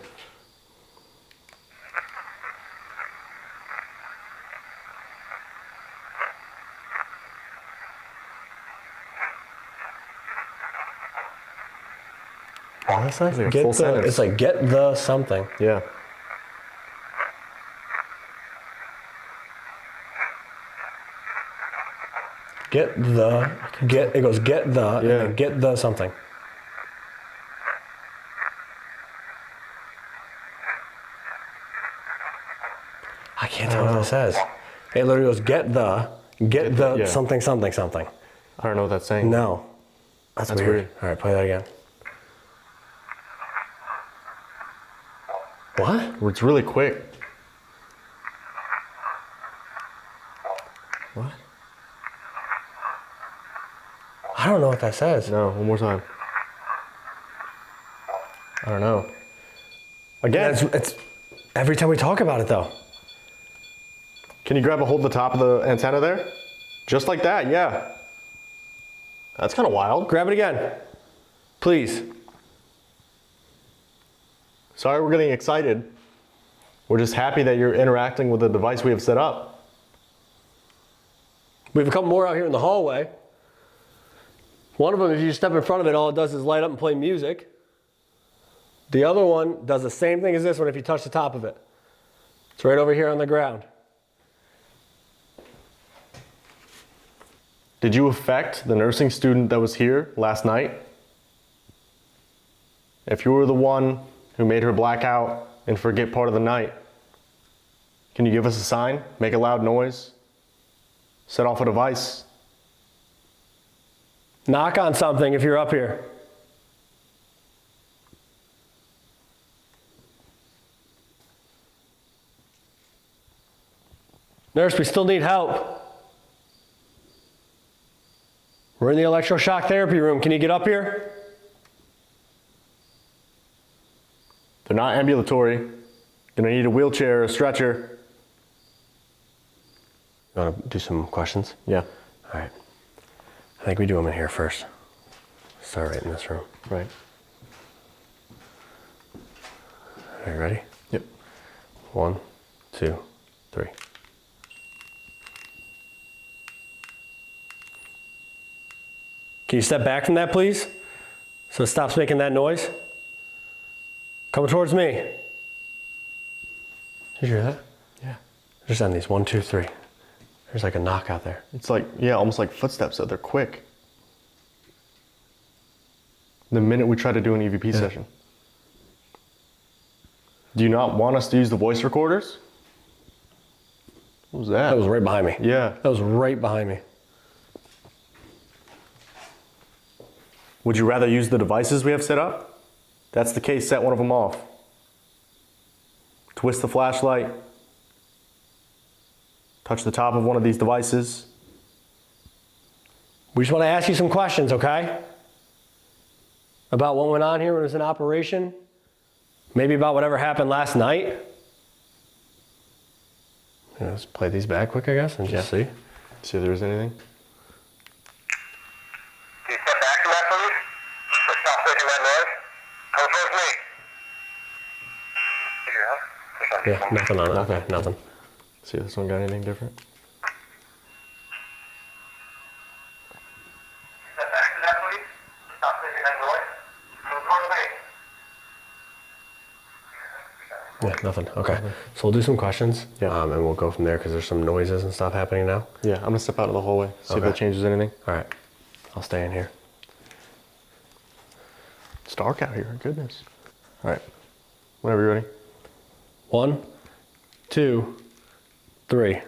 What is that? Like a full sentence. It's like get the something. Yeah. It goes get the, and then get the something. I can't tell what it says. It literally goes get the yeah. something, something, something. I don't know what that's saying. No. That's weird. All right, play that again. What? It's really quick. What? I don't know what that says. No, one more time. I don't know. Again. It's every time we talk about it though. Can you grab a hold of the top of the antenna there? Just like that, yeah. That's kind of wild. Grab it again, please. Sorry we're getting excited. We're just happy that you're interacting with the device we have set up. We have a couple more out here in the hallway. One of them, if you step in front of it, all it does is light up and play music. The other one does the same thing as this one if you touch the top of it. It's right over here on the ground. Did you affect the nursing student that was here last night? If you were the one who made her black out and forget part of the night, can you give us a sign? Make a loud noise? Set off a device? Knock on something if you're up here. Nurse, we still need help. We're in the electroshock therapy room. Can you get up here? They're not ambulatory. Gonna need a wheelchair or a stretcher. You want to do some questions? Yeah. All right. I think we do them in here first. Start right in this room. Right. Are you ready? Yep. 1, 2, 3. Can you step back from that, please? So it stops making that noise. Come towards me. Did you hear that? Yeah. Just end these. 1, 2, 3. There's like a knock out there. It's like, yeah, almost like footsteps, so they're quick. The minute we try to do an EVP session. Do you not want us to use the voice recorders? What was that? That was right behind me. Yeah. That was right behind me. Would you rather use the devices we have set up? That's the case, set one of them off. Twist the flashlight. Touch the top of one of these devices. We just want to ask you some questions, okay? About what went on here when it was in operation. Maybe about whatever happened last night? Yeah, let's play these back quick, I guess, and just see. See if there's anything. Can you step back from that, please? Or stop making that noise? Come towards me. Yeah, nothing on it. Okay, nothing. See if this one got anything different. Step back to that, please. Stop making that noise. Come towards me. Yeah, nothing. Okay, so we'll do some questions, Yeah. and we'll go from there because there's some noises and stuff happening now. Yeah, I'm gonna step out of the hallway, see if Okay. that changes anything. All right, I'll stay in here. It's dark out here, goodness. All right, whenever you're ready. 1, 2, 3.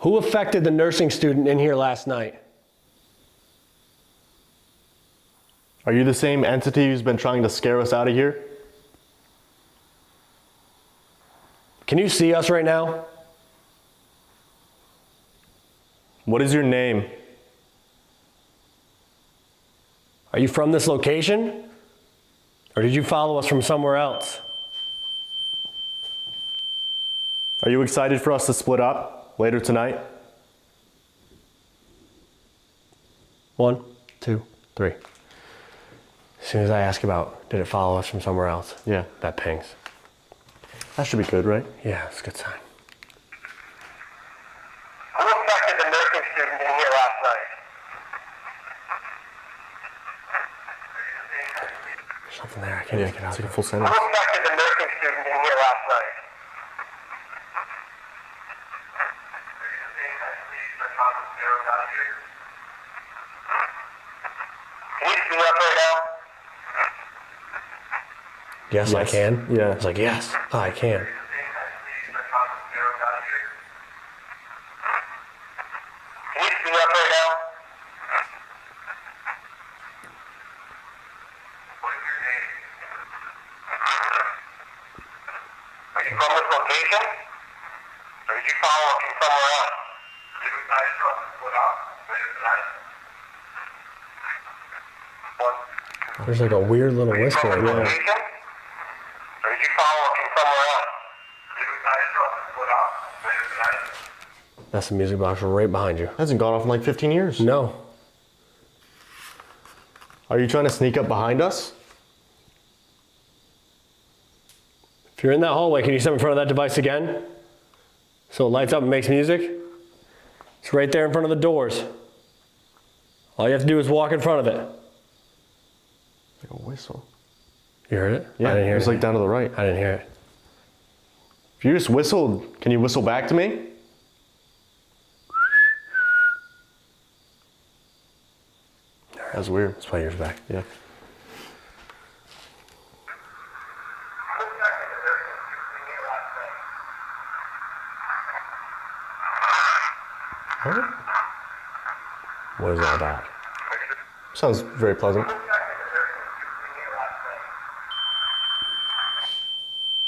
Who affected the nursing student in here last night? Are you the same entity who's been trying to scare us out of here? Can you see us right now? What is your name? Are you from this location? Or did you follow us from somewhere else? Are you excited for us to split up later tonight? 1, 2, 3. As soon as I ask about, did it follow us from somewhere else? Yeah. That pings. That should be good, right? Yeah, it's a good sign. Who affected the nursing student in here last night? There's something there, I can't make it out. It's like a full Who sentence. affected the nursing student in here last night? Can you see us right now? Yes, I Yes. can? Yeah. I was like, yes, I can. Can you see us right now? What is your name? Are you from this location? Or did you follow us from somewhere else? Did we find you split up later tonight? One. There's like a weird little Are you whisper. from this Yeah. location? Or did you follow us from somewhere else? Did we find you split up later tonight? That's the music box right behind you. Hasn't gone off in like 15 years. No. Are you trying to sneak up behind us? If you're in that hallway, can you step in front of that device again? So it lights up and makes music? It's right there in front of the doors. All you have to do is walk in front of it. Like a whistle. You heard it? Yeah, I didn't hear it's it. like down to the right. I didn't hear it. If you just whistled, can you whistle back to me? That's weird. Let's play yours back. Yeah. What is all that? Sounds very pleasant.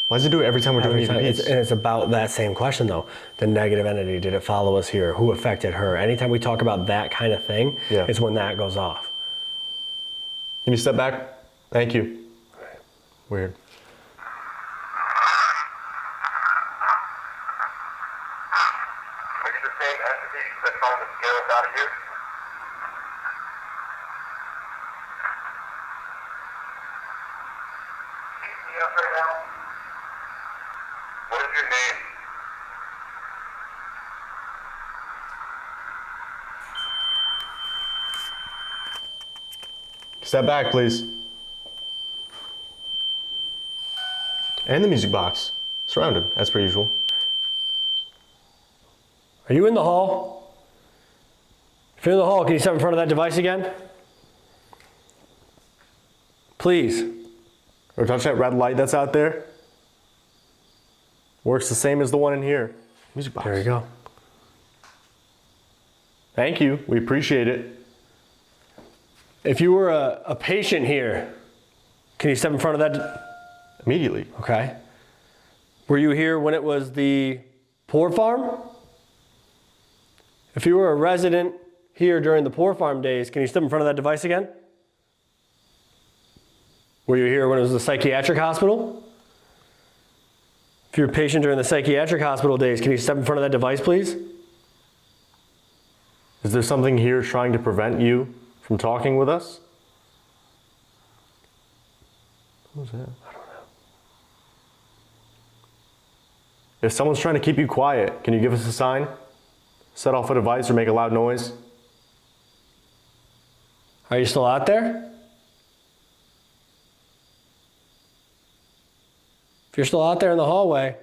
Why does it do it every time we're doing Every time. EVPs? And it's about that same question though. The negative entity, did it follow us here? Who affected her? Anytime we talk about that kind of thing, Yeah. it's when that goes off. Can you step back? Thank you. Weird. It's the same entity that's trying to scare us out of here. Can you see us right now? What is your name? Step back, please. And the music box. Surrounded, as per usual. Are you in the hall? If you're in the hall, can you step in front of that device again? Please. Or touch that red light that's out there. Works the same as the one in here. Music box. There you go. Thank you. We appreciate it. If you were a patient here, can you step in front of that? Immediately. Okay. Were you here when it was the poor farm? If you were a resident here during the poor farm days, can you step in front of that device again? Were you here when it was the psychiatric hospital? If you're a patient during the psychiatric hospital days, can you step in front of that device, please? Is there something here trying to prevent you from talking with us? What was that? I don't know. If someone's trying to keep you quiet, can you give us a sign? Set off a device or make a loud noise? Are you still out there? If you're still out there in the hallway,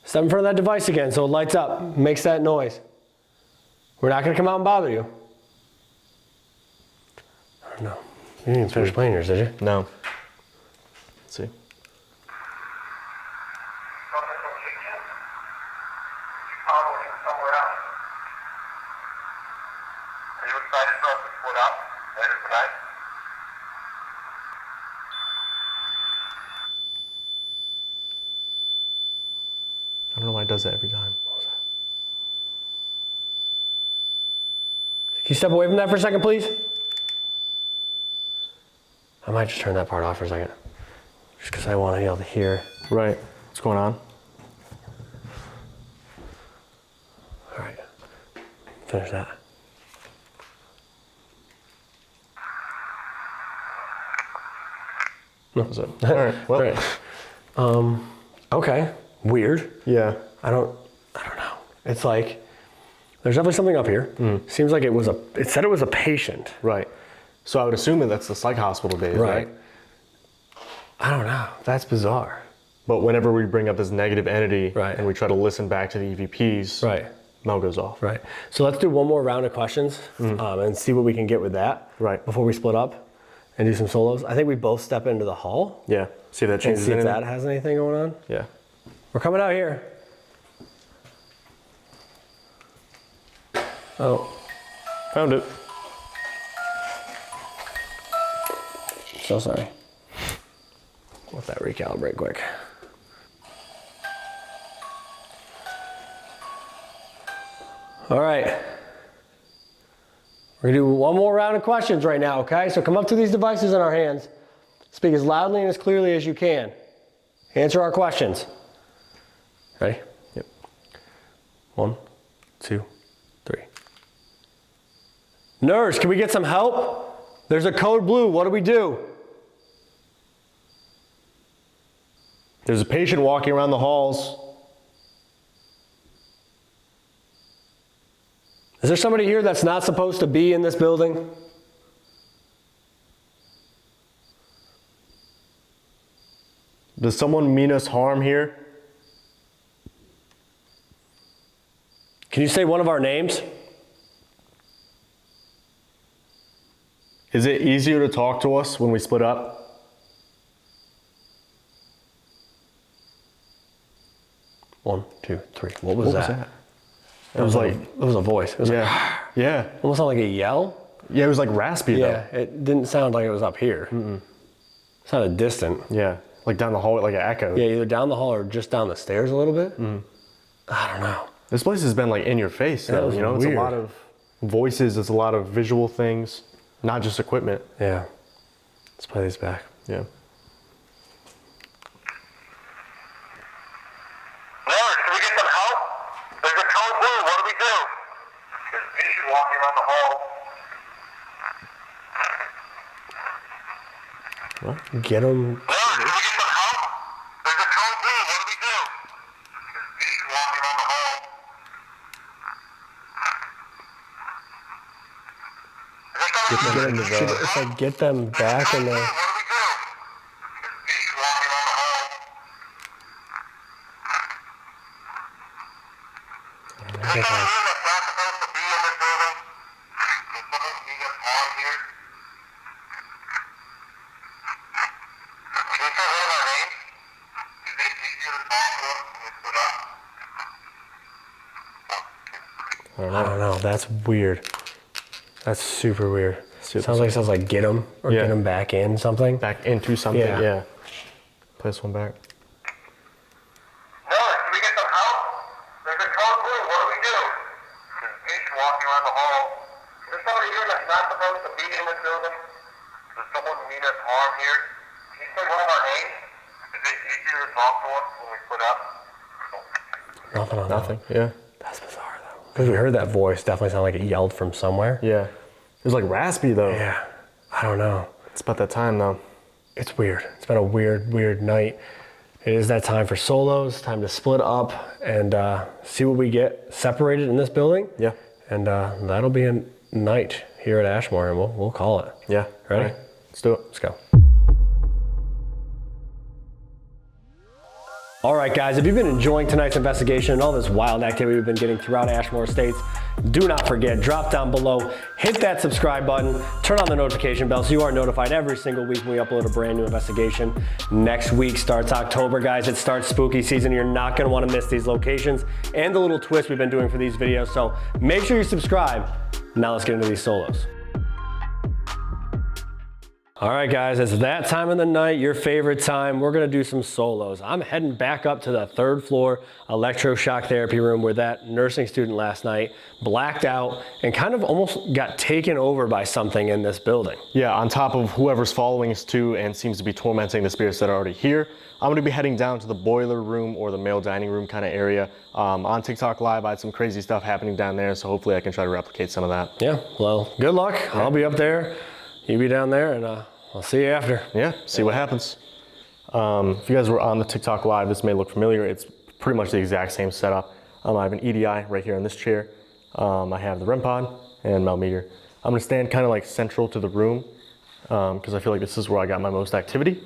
step in front of that device again so it lights up, makes that noise. We're not going to come out and bother you. I don't know. You didn't even finish playing yours, did you? No. Let's see. Are you excited for us to split up later tonight? I don't know why it does that every time. What was that? Can you step away from that for a second, please? I might just turn that part off for a second. Just because I want to be able to hear. Right. What's going on? All right. Finish that. That was it. All right. Well, All right. Okay. Weird. yeah. I don't know. It's like, there's definitely something up here. Seems like it said it was a patient. Right. So I would assume that that's the psych hospital days, right? I don't know. That's bizarre. But whenever we bring up this negative entity Right. and we try to listen back to the EVPs, Right. Mel goes off. Right. So let's do one more round of questions and see what we can get with that. Right. Before we split up and do some solos. I think we both step into the hall Yeah. See if that and changes see if anything? that has anything going on. Yeah. We're coming out here. Oh, Found it. so sorry. Let that recalibrate quick. All right. We're gonna do one more round of questions right now, okay? So come up to these devices in our hands. Speak as loudly and as clearly as you can. Answer our questions. Ready? Yep. 1, 2, 3. Nurse, can we get some help? There's a code blue. What do we do? There's a patient walking around the halls. Is there somebody here that's not supposed to be in this building? Does someone mean us harm here? Can you say one of our names? Is it easier to talk to us when we split up? One, two, three. What was that? It was like, It was a voice. It was like, yeah. Yeah. almost sounded like a yell. Yeah, it was like raspy Yeah, it didn't sound like it was up here. It sounded distant. though. Yeah. Like down the hallway, like an echo. Yeah, either down the hall or just down the stairs a little bit. I don't know. This place has been like in your face though, was you know? It's a weird. lot of voices, it's a lot of visual things, not just equipment. Yeah. Let's play these back. Yeah. Nurse, can we get some help? There's a code blue. What do we do? There's a patient walking around the hall. Get them. Nurse, can we get some help? There's a code blue. What do we do? There's a patient walking around the hall. Is there somebody If I get them back in the. What do we do? There's a patient walking around the hall. Is there somebody here that's not supposed to be in this building? Can someone meet us on here? Can you say one of our names? Is it easier to talk to us when we split up? I don't know. That's weird. That's super weird. Super Sounds like get them or Yeah. get them back in something. Back into something, Yeah. yeah. Play this one back. Nurse, can we get some help? There's a code blue. What do we do? There's a patient walking around the hall. Is there somebody here that's not supposed to be in this building? Does someone mean us harm here? have our name? Is it easier to talk to us when we put up? Nothing on Nothing. Yeah. That's bizarre though. Because we heard that voice definitely sounded like it yelled from somewhere. Yeah. It was like raspy though. Yeah. I don't know. It's about that time though. It's weird. It's been a weird night. It is that time for solos, time to split up and see what we get separated in this building. Yeah. And that'll be a night here at Ashmore, and we'll call it. Yeah. Ready? All right. Let's do it. Let's go. All right, guys, if you've been enjoying tonight's investigation and all this wild activity we've been getting throughout Ashmore Estates, do not forget, drop down below, hit that subscribe button, turn on the notification bell so you are notified every single week when we upload a brand new investigation. Next week starts October, guys. It starts spooky season. You're not gonna wanna miss these locations and the little twists we've been doing for these videos. So make sure you subscribe. Now let's get into these solos. All right, guys, it's that time of the night, your favorite time. We're gonna do some solos. I'm heading back up to the 3rd floor electroshock therapy room where that nursing student last night blacked out and kind of almost got taken over by something in this building. Yeah, on top of whoever's following us too and seems to be tormenting the spirits that are already here. I'm gonna be heading down to the boiler room or the male dining room kind of area. On TikTok Live, I had some crazy stuff happening down there, so hopefully I can try to replicate some of that. Yeah, well, good luck. I'll be up there. You be down there, and I'll see you after. Yeah, see what happens. If you guys were on the TikTok Live, this may look familiar. It's pretty much the exact same setup. I have an EDI right here in this chair. I have the REM pod and Melmeter. I'm gonna stand kind of like central to the room because I feel like this is where I got my most activity.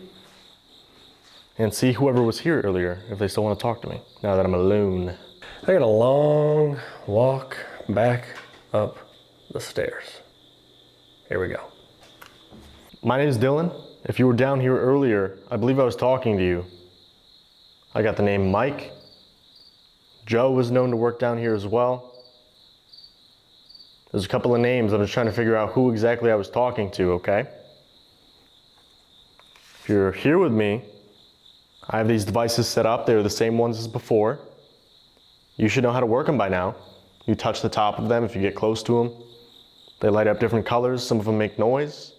And see whoever was here earlier, if they still want to talk to me, now that I'm alone. I got a long walk back up the stairs. Here we go. My name is Dylan. If you were down here earlier, I believe I was talking to you. I got the name Mike. Joe was known to work down here as well. There's a couple of names. I'm just trying to figure out who exactly I was talking to, okay? If you're here with me, I have these devices set up. They're the same ones as before. You should know how to work them by now. You touch the top of them if you get close to them. They light up different colors. Some of them make noise.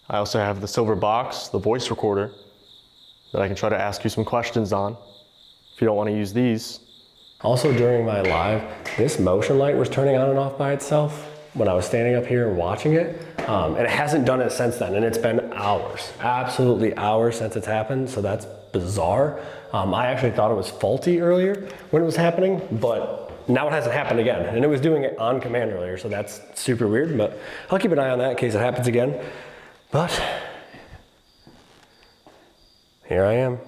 I also have the silver box, the voice recorder, that I can try to ask you some questions on if you don't want to use these. Also during my live, this motion light was turning on and off by itself when I was standing up here and watching it. And it hasn't done it since then, and it's been hours, absolutely hours since it's happened, so that's bizarre. I actually thought it was faulty earlier when it was happening, but now it hasn't happened again, and it was doing it on command earlier, so that's super weird, but I'll keep an eye on that in case it happens again. But here I am.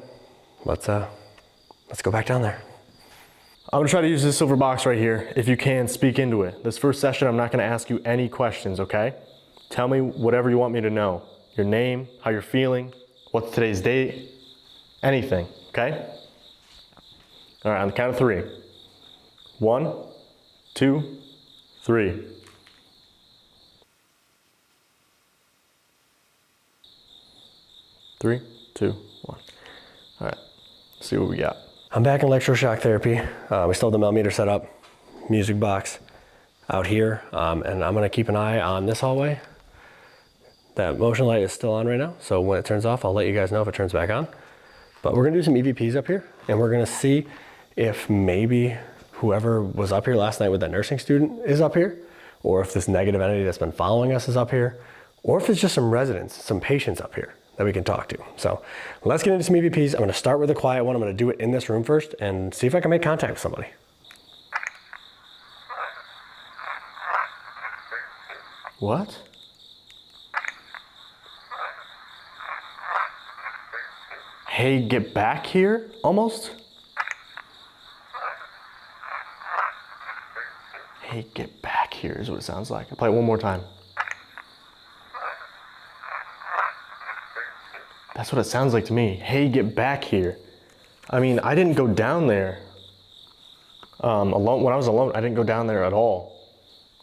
Let's go back down there. I'm gonna try to use this silver box right here. If you can, speak into it. This first session, I'm not gonna ask you any questions, okay? Tell me whatever you want me to know. Your name, how you're feeling, what's today's date, anything, okay? All right, on the count of 3. 1, 2, 3. Three, 2, 1. All right, let's see what we got. I'm back in electroshock therapy. We still have the Melmeter set up, music box out here, and I'm gonna keep an eye on this hallway. That motion light is still on right now, so when it turns off, I'll let you guys know if it turns back on. But we're gonna do some EVPs up here, and we're gonna see if maybe whoever was up here last night with that nursing student is up here, or if this negative entity that's been following us is up here, or if it's just some residents, some patients up here that we can talk to. So let's get into some EVPs. I'm gonna start with a quiet one. I'm gonna do it in this room first and see if I can make contact with somebody. What? Hey, get back here, almost? Hey, get back here is what it sounds like. I'll play it one more time. That's what it sounds like to me. Hey, get back here. I mean, I didn't go down there alone. When I was alone, I didn't go down there at all.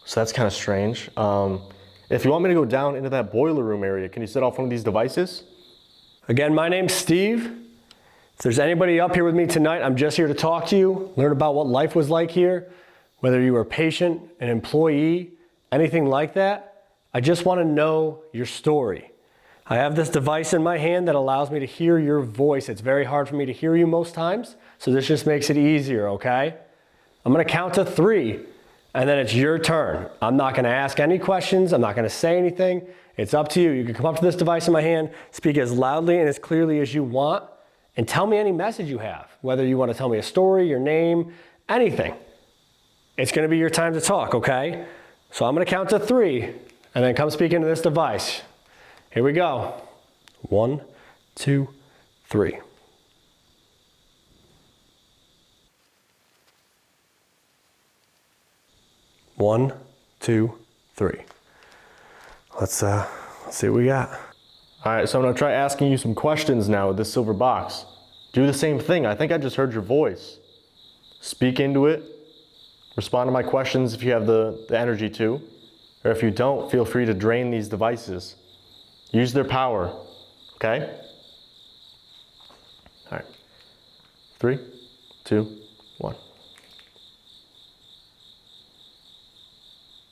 So that's kind of strange. If you want me to go down into that boiler room area, can you set off one of these devices? Again, my name's Steve. If there's anybody up here with me tonight, I'm just here to talk to you, learn about what life was like here, whether you were a patient, an employee, anything like that. I just want to know your story. I have this device in my hand that allows me to hear your voice. It's very hard for me to hear you most times, so this just makes it easier, okay? I'm gonna count to 3, and then it's your turn. I'm not gonna ask any questions. I'm not gonna say anything. It's up to you. You can come up to this device in my hand, speak as loudly and as clearly as you want, and tell me any message you have, whether you wanna tell me a story, your name, anything. It's gonna be your time to talk, okay? So I'm gonna count to 3, and then come speak into this device. Here we go. 1, 2, 3. One, 2, 3. Let's see what we got. All right, so I'm gonna try asking you some questions now with this silver box. Do the same thing. I think I just heard your voice. Speak into it. Respond to my questions if you have the energy to. Or if you don't, feel free to drain these devices. Use their power, okay? All right, 3, 2, 1.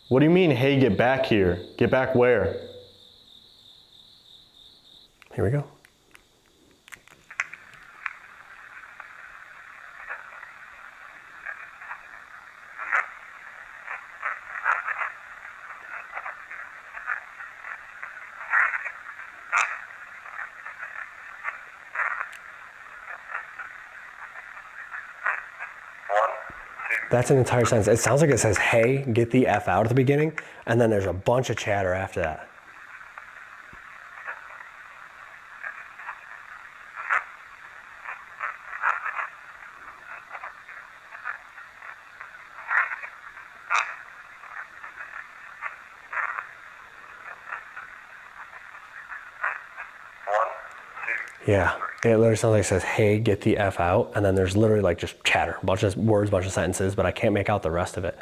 What do you mean, hey, get back here? Get back where? Here we go. That's an entire sentence. It sounds like it says, hey, get the F out at the beginning, and then there's a bunch of chatter after that. Yeah, it literally sounds like it says, hey, get the F out. And then there's literally like just chatter, a bunch of words, a bunch of sentences, but I can't make out the rest of it.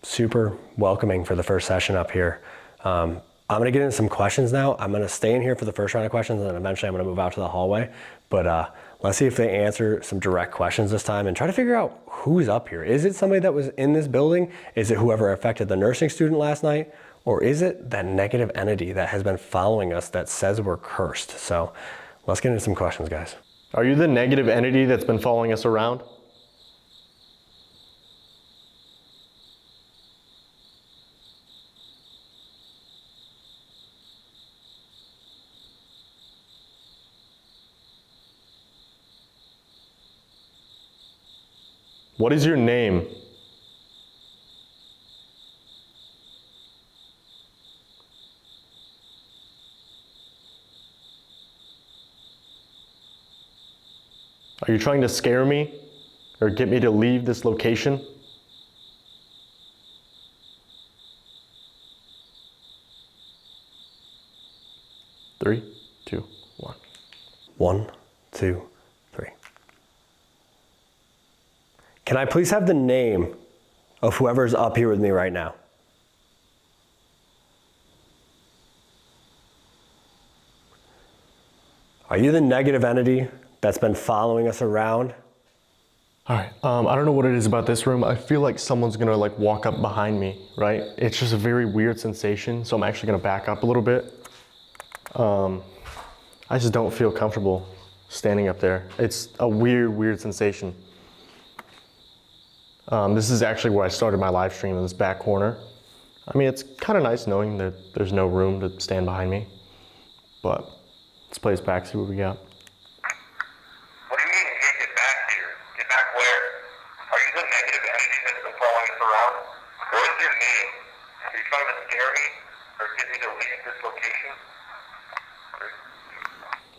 Super welcoming for the first session up here. I'm gonna get into some questions now. I'm gonna stay in here for the first round of questions, and then eventually I'm gonna move out to the hallway. But let's see if they answer some direct questions this time and try to figure out who's up here. Is it somebody that was in this building? Is it whoever affected the nursing student last night? Or is it that negative entity that has been following us that says we're cursed? So let's get into some questions, guys. Are you the negative entity that's been following us around? What is your name? Are you trying to scare me or get me to leave this location? Three, two, one. 1, 2, 3. Can I please have the name of whoever's up here with me right now? Are you the negative entity that's been following us around? All right, I don't know what it is about this room. I feel like someone's gonna like walk up behind me, right? It's just a very weird sensation, so I'm actually gonna back up a little bit. I just don't feel comfortable standing up there. It's a weird sensation. This is actually where I started my live stream, in this back corner. I mean, it's kind of nice knowing that there's no room to stand behind me, but let's play this back, see what we got. What do you mean, hey, get back here? Get back where? Are you the negative entity that's been following us around? What is your name? Are you trying to scare me or get me to leave this location?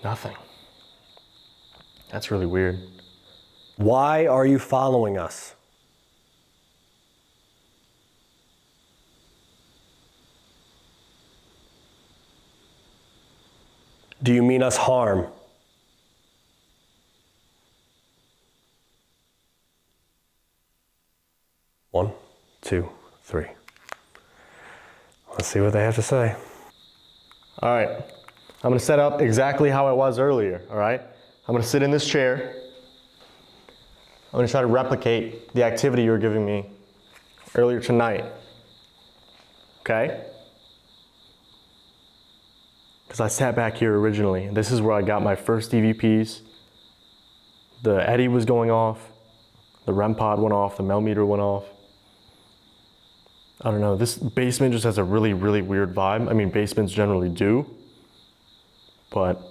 Nothing. That's really weird. Why are you following us? Do you mean us harm? One, 2, 3. Let's see what they have to say. All right, I'm gonna set up exactly how I was earlier, all right? I'm gonna sit in this chair. I'm gonna try to replicate the activity you were giving me earlier tonight, okay? because I sat back here originally. This is where I got my first EVPs. The Eddy was going off, the REM pod went off, the Mel meter went off. I don't know, this basement just has a really, really weird vibe. I mean, basements generally do, but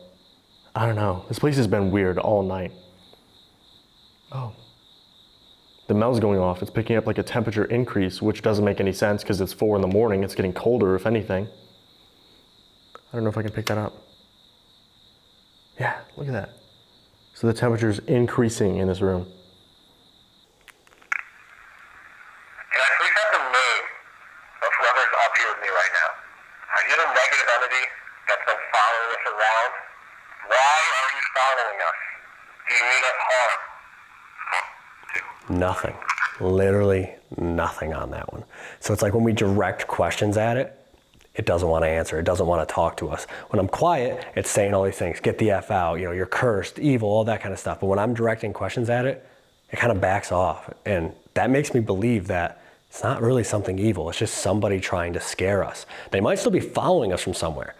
I don't know. This place has been weird all night. Oh, the Mel's going off. It's picking up like a temperature increase, which doesn't make any sense because it's 4 in the morning. It's getting colder, if anything. I don't know if I can pick that up. Yeah, look at that. So the temperature's increasing in this room. Can I please have the name of whoever's up here with me right now? Are you the negative entity that's been following us around? Why are you following us? Do you mean us harm? Nothing. Literally nothing on that one. So it's like when we direct questions at it, it doesn't want to answer. It doesn't want to talk to us. When I'm quiet, it's saying all these things. Get the F out, you're cursed, evil, all that kind of stuff. But when I'm directing questions at it, it kind of backs off. And that makes me believe that it's not really something evil. It's just somebody trying to scare us. They might still be following us from somewhere,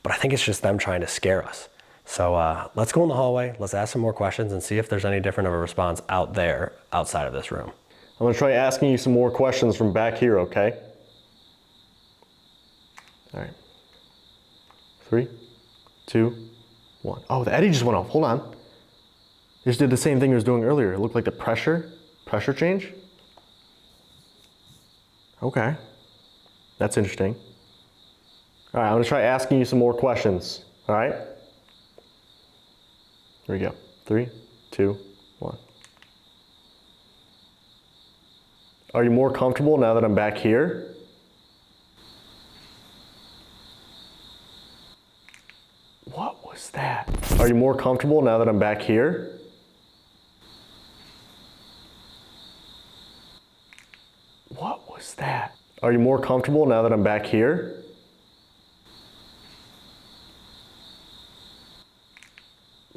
but I think it's just them trying to scare us. So let's go in the hallway. Let's ask some more questions and see if there's any different of a response out there, outside of this room. I'm gonna try asking you some more questions from back here, okay? All right. 3, 2, 1. Oh, the Eddy just went off. Hold on. It just did the same thing it was doing earlier. It looked like the pressure change. Okay. That's interesting. All right, I'm gonna try asking you some more questions. All right? Here we go. 3, 2, 1. Are you more comfortable now that I'm back here? What was that? Are you more comfortable now that I'm back here? What was that? Are you more comfortable now that I'm back here?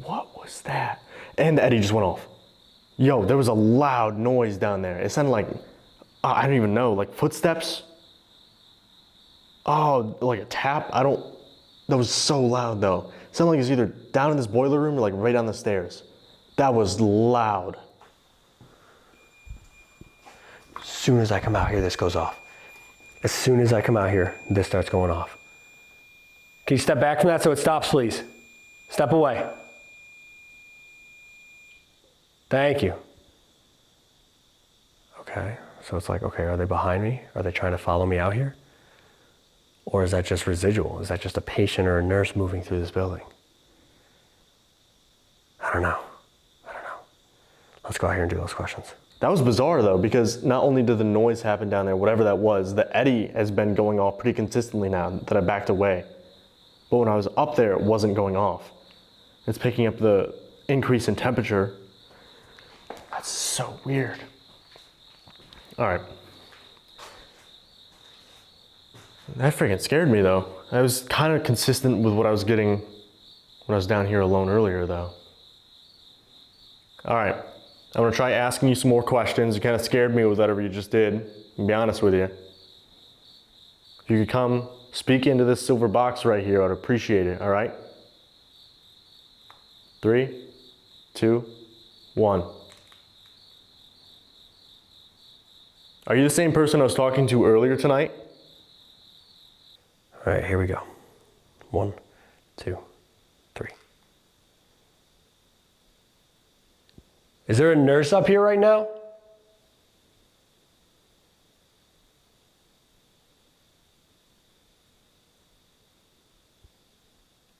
What was that? And the Eddy just went off. Yo, there was a loud noise down there. It sounded like, I don't even know, like footsteps? Oh, like a tap? That was so loud though. It sounded like it was either down in this boiler room or like right down the stairs. That was loud. As soon as I come out here, this goes off. As soon as I come out here, this starts going off. Can you step back from that so it stops, please? Step away. Thank you. Okay, so it's like, okay, are they behind me? Are they trying to follow me out here? Or is that just residual? Is that just a patient or a nurse moving through this building? I don't know. Let's go out here and do those questions. That was bizarre though, because not only did the noise happen down there, whatever that was, the Eddy has been going off pretty consistently now that I backed away. But when I was up there, it wasn't going off. It's picking up the increase in temperature. That's so weird. All right. That freaking scared me though. That was kind of consistent with what I was getting when I was down here alone earlier though. All right, I'm gonna try asking you some more questions. You kind of scared me with whatever you just did, to be honest with you. If you could come speak into this silver box right here, I'd appreciate it, all right? 3, 2, 1. Are you the same person I was talking to earlier tonight? All right, here we go. 1, 2, 3. Is there a nurse up here right now?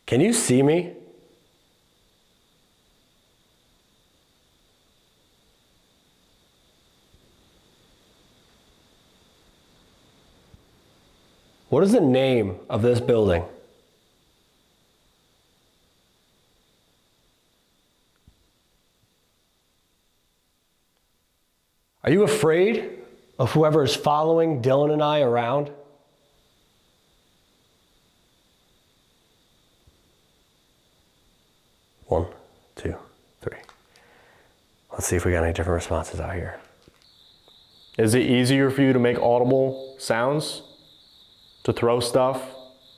Can you see me? What is the name of this building? Are you afraid of whoever is following Dylan and I around? One, 2, 3. Let's see if we got any different responses out here. Is it easier for you to make audible sounds? To throw stuff,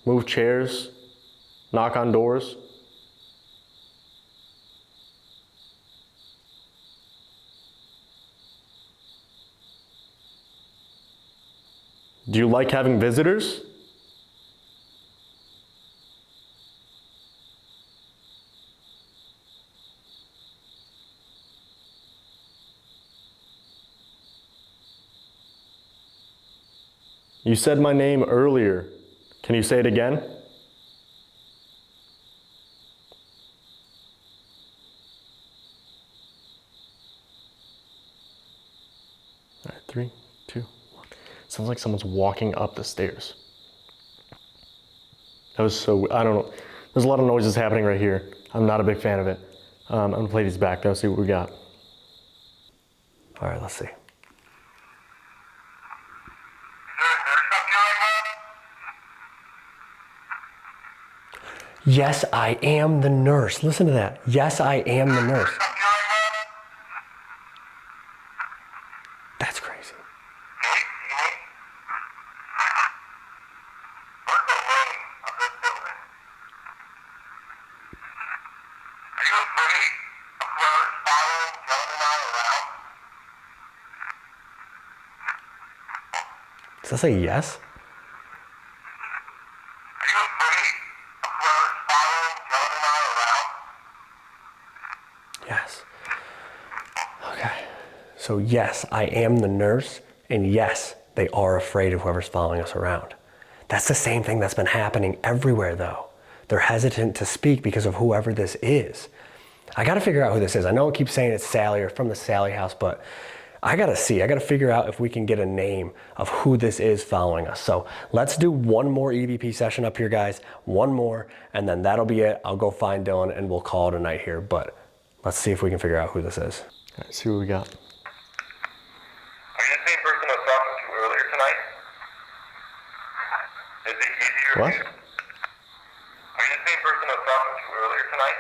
move chairs, knock on doors. Do you like having visitors? You said my name earlier. Can you say it again? All right, 3, 2, 1. Sounds like someone's walking up the stairs. That was so, I don't know. There's a lot of noises happening right here. I'm not a big fan of it. I'm gonna play these back though, see what we got. All right, let's see. Yes, I am the nurse. Listen to that. Yes, I am the nurse. That's crazy. Does that say yes? Yes. Okay. So yes, I am the nurse, and yes, they are afraid of whoever's following us around. That's the same thing that's been happening everywhere though. They're hesitant to speak because of whoever this is. I gotta figure out who this is. I know it keeps saying it's Sally or from the Sally house, but I gotta figure out if we can get a name of who this is following us. So let's do one more EVP session up here, guys. One more, and then that'll be it. I'll go find Dylan and we'll call it a night here, but let's see if we can figure out who this is. All right, see what we got. Are you the same person I was talking to earlier tonight? Is it easier? What? Are you the same person I was talking to earlier tonight?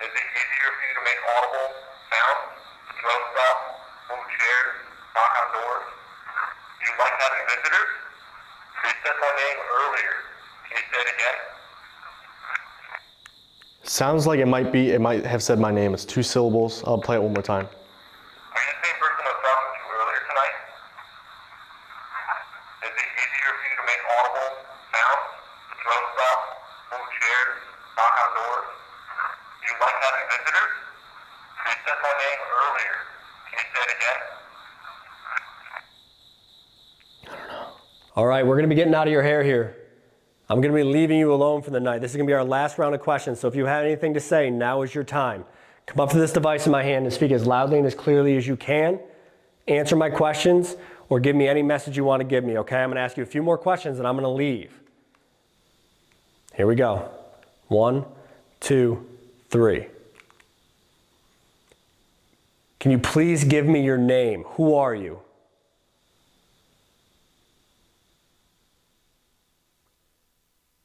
Is it easier for you to make audible sounds? Throw stuff, move chairs, knock on doors? Do you like having visitors? You said my name earlier. Can you say it again? Sounds like it might have said my name. It's 2 syllables. I'll play it one more time. Are you the same person I was talking to earlier tonight? Is it easier for you to make audible sounds? Throw stuff, move chairs, knock on doors? Do you like having visitors? You said my name earlier. Can you say it again? All right, we're gonna be getting out of your hair here. I'm gonna be leaving you alone for the night. This is gonna be our last round of questions, so if you have anything to say, now is your time. Come up to this device in my hand and speak as loudly and as clearly as you can. Answer my questions or give me any message you wanna give me, okay? I'm gonna ask you a few more questions and I'm gonna leave. Here we go. 1, 2, 3. Can you please give me your name? Who are you?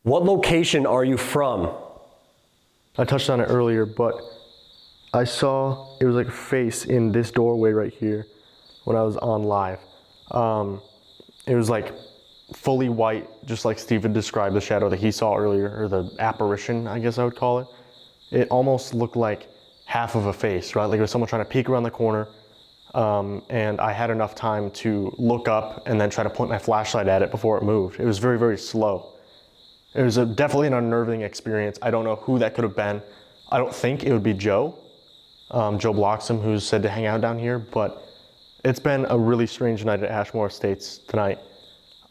What location are you from? I touched on it earlier, but I saw it was like a face in this doorway right here when I was on live. It was like fully white, just like Steven described the shadow that he saw earlier, or the apparition, I guess I would call it. It almost looked like half of a face, right? Like it was someone trying to peek around the corner. And I had enough time to look up and then try to point my flashlight at it before it moved. It was very, very slow. It was definitely an unnerving experience. I don't know who that could have been. I don't think it would be Joe Bloxham, who's said to hang out down here, but it's been a really strange night at Ashmore Estates tonight.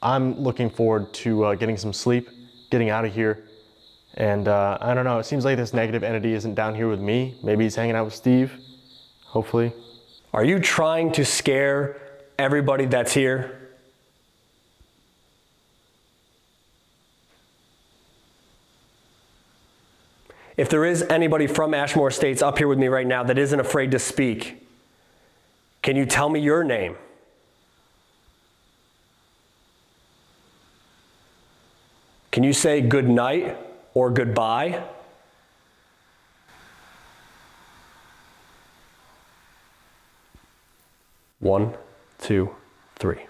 I'm looking forward to getting some sleep, getting out of here, and I don't know, it seems like this negative entity isn't down here with me. Maybe he's hanging out with Steve, hopefully. Are you trying to scare everybody that's here? If there is anybody from Ashmore Estates up here with me right now that isn't afraid to speak, can you tell me your name? Can you say good night or goodbye? One, 2, 3.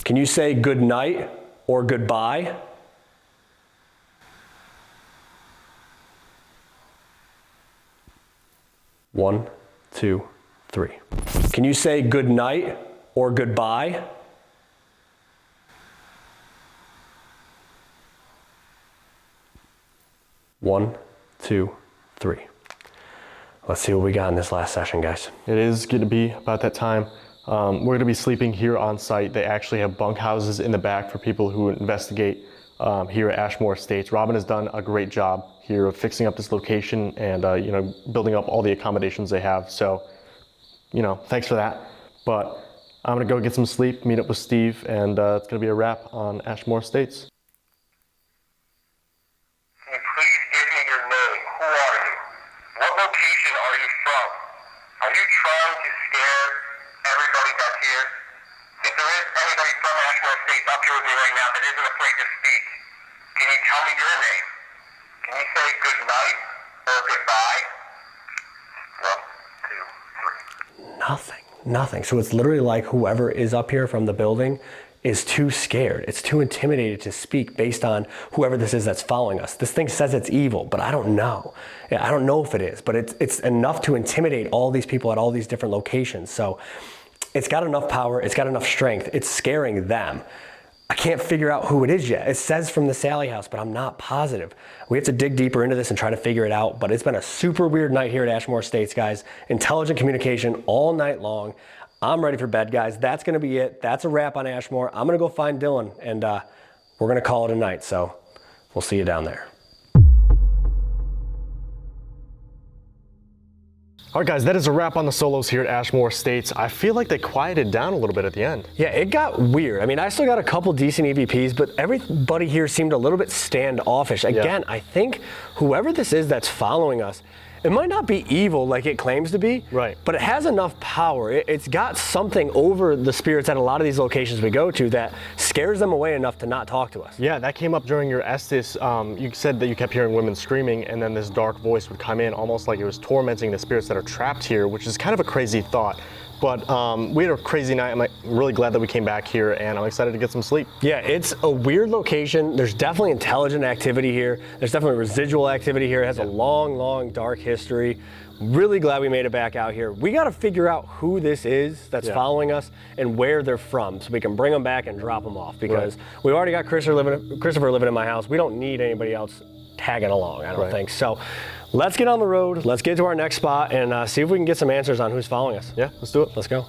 Can you say good night or goodbye? 1, 2, 3. Can you say good night or goodbye? One, 2, 3. Let's see what we got in this last session, guys. It is going to be about that time. We're going to be sleeping here on site. They actually have bunk houses in the back for people who investigate here at Ashmore Estates. Robin has done a great job here of fixing up this location and building up all the accommodations they have. So, thanks for that. But I'm going to go get some sleep, meet up with Steve, and it's going to be a wrap on Ashmore Estates. Can you please give me your name? Who are you? What location are you from? Are you trying to scare everybody back here? If there is anybody from Ashmore Estates up here with me right now that isn't afraid to speak, can you tell me your name? Can you say good night or goodbye? 1, 2, 3. Nothing. So it's literally like whoever is up here from the building is too scared. It's too intimidated to speak based on whoever this is that's following us. This thing says it's evil, but I don't know. I don't know if it is, but it's enough to intimidate all these people at all these different locations. So it's got enough power, it's got enough strength, it's scaring them. I can't figure out who it is yet. It says from the Sally house, but I'm not positive. We have to dig deeper into this and try to figure it out, but it's been a super weird night here at Ashmore Estates, guys. Intelligent communication all night long. I'm ready for bed, guys. That's gonna be it. That's a wrap on Ashmore. I'm gonna go find Dylan and we're gonna call it a night. So we'll see you down there. All right, guys, that is a wrap on the solos here at Ashmore Estates. I feel like they quieted down a little bit at the end. Yeah, it got weird. I mean, I still got a couple decent EVPs, but everybody here seemed a little bit standoffish. Again, I think whoever this is that's following us, it might not be evil like it claims to be, right? But it has enough power. It's got something over the spirits at a lot of these locations we go to that scares them away enough to not talk to us. Yeah, that came up during your Estes. You said that you kept hearing women screaming, and then this dark voice would come in almost like it was tormenting the spirits that are trapped here, which is kind of a crazy thought. But we had a crazy night. I'm really glad that we came back here, and I'm excited to get some sleep. Yeah, it's a weird location. There's definitely intelligent activity here. There's definitely residual activity here. It has a long, dark history. Really glad we made it back out here. We got to figure out who this is that's following us and where they're from so we can bring them back and drop them off, because we already got Christopher living in my house. We don't need anybody else tagging along, I don't think. So let's get on the road. Let's get to our next spot and see if we can get some answers on who's following us. Yeah, let's do it. Let's go.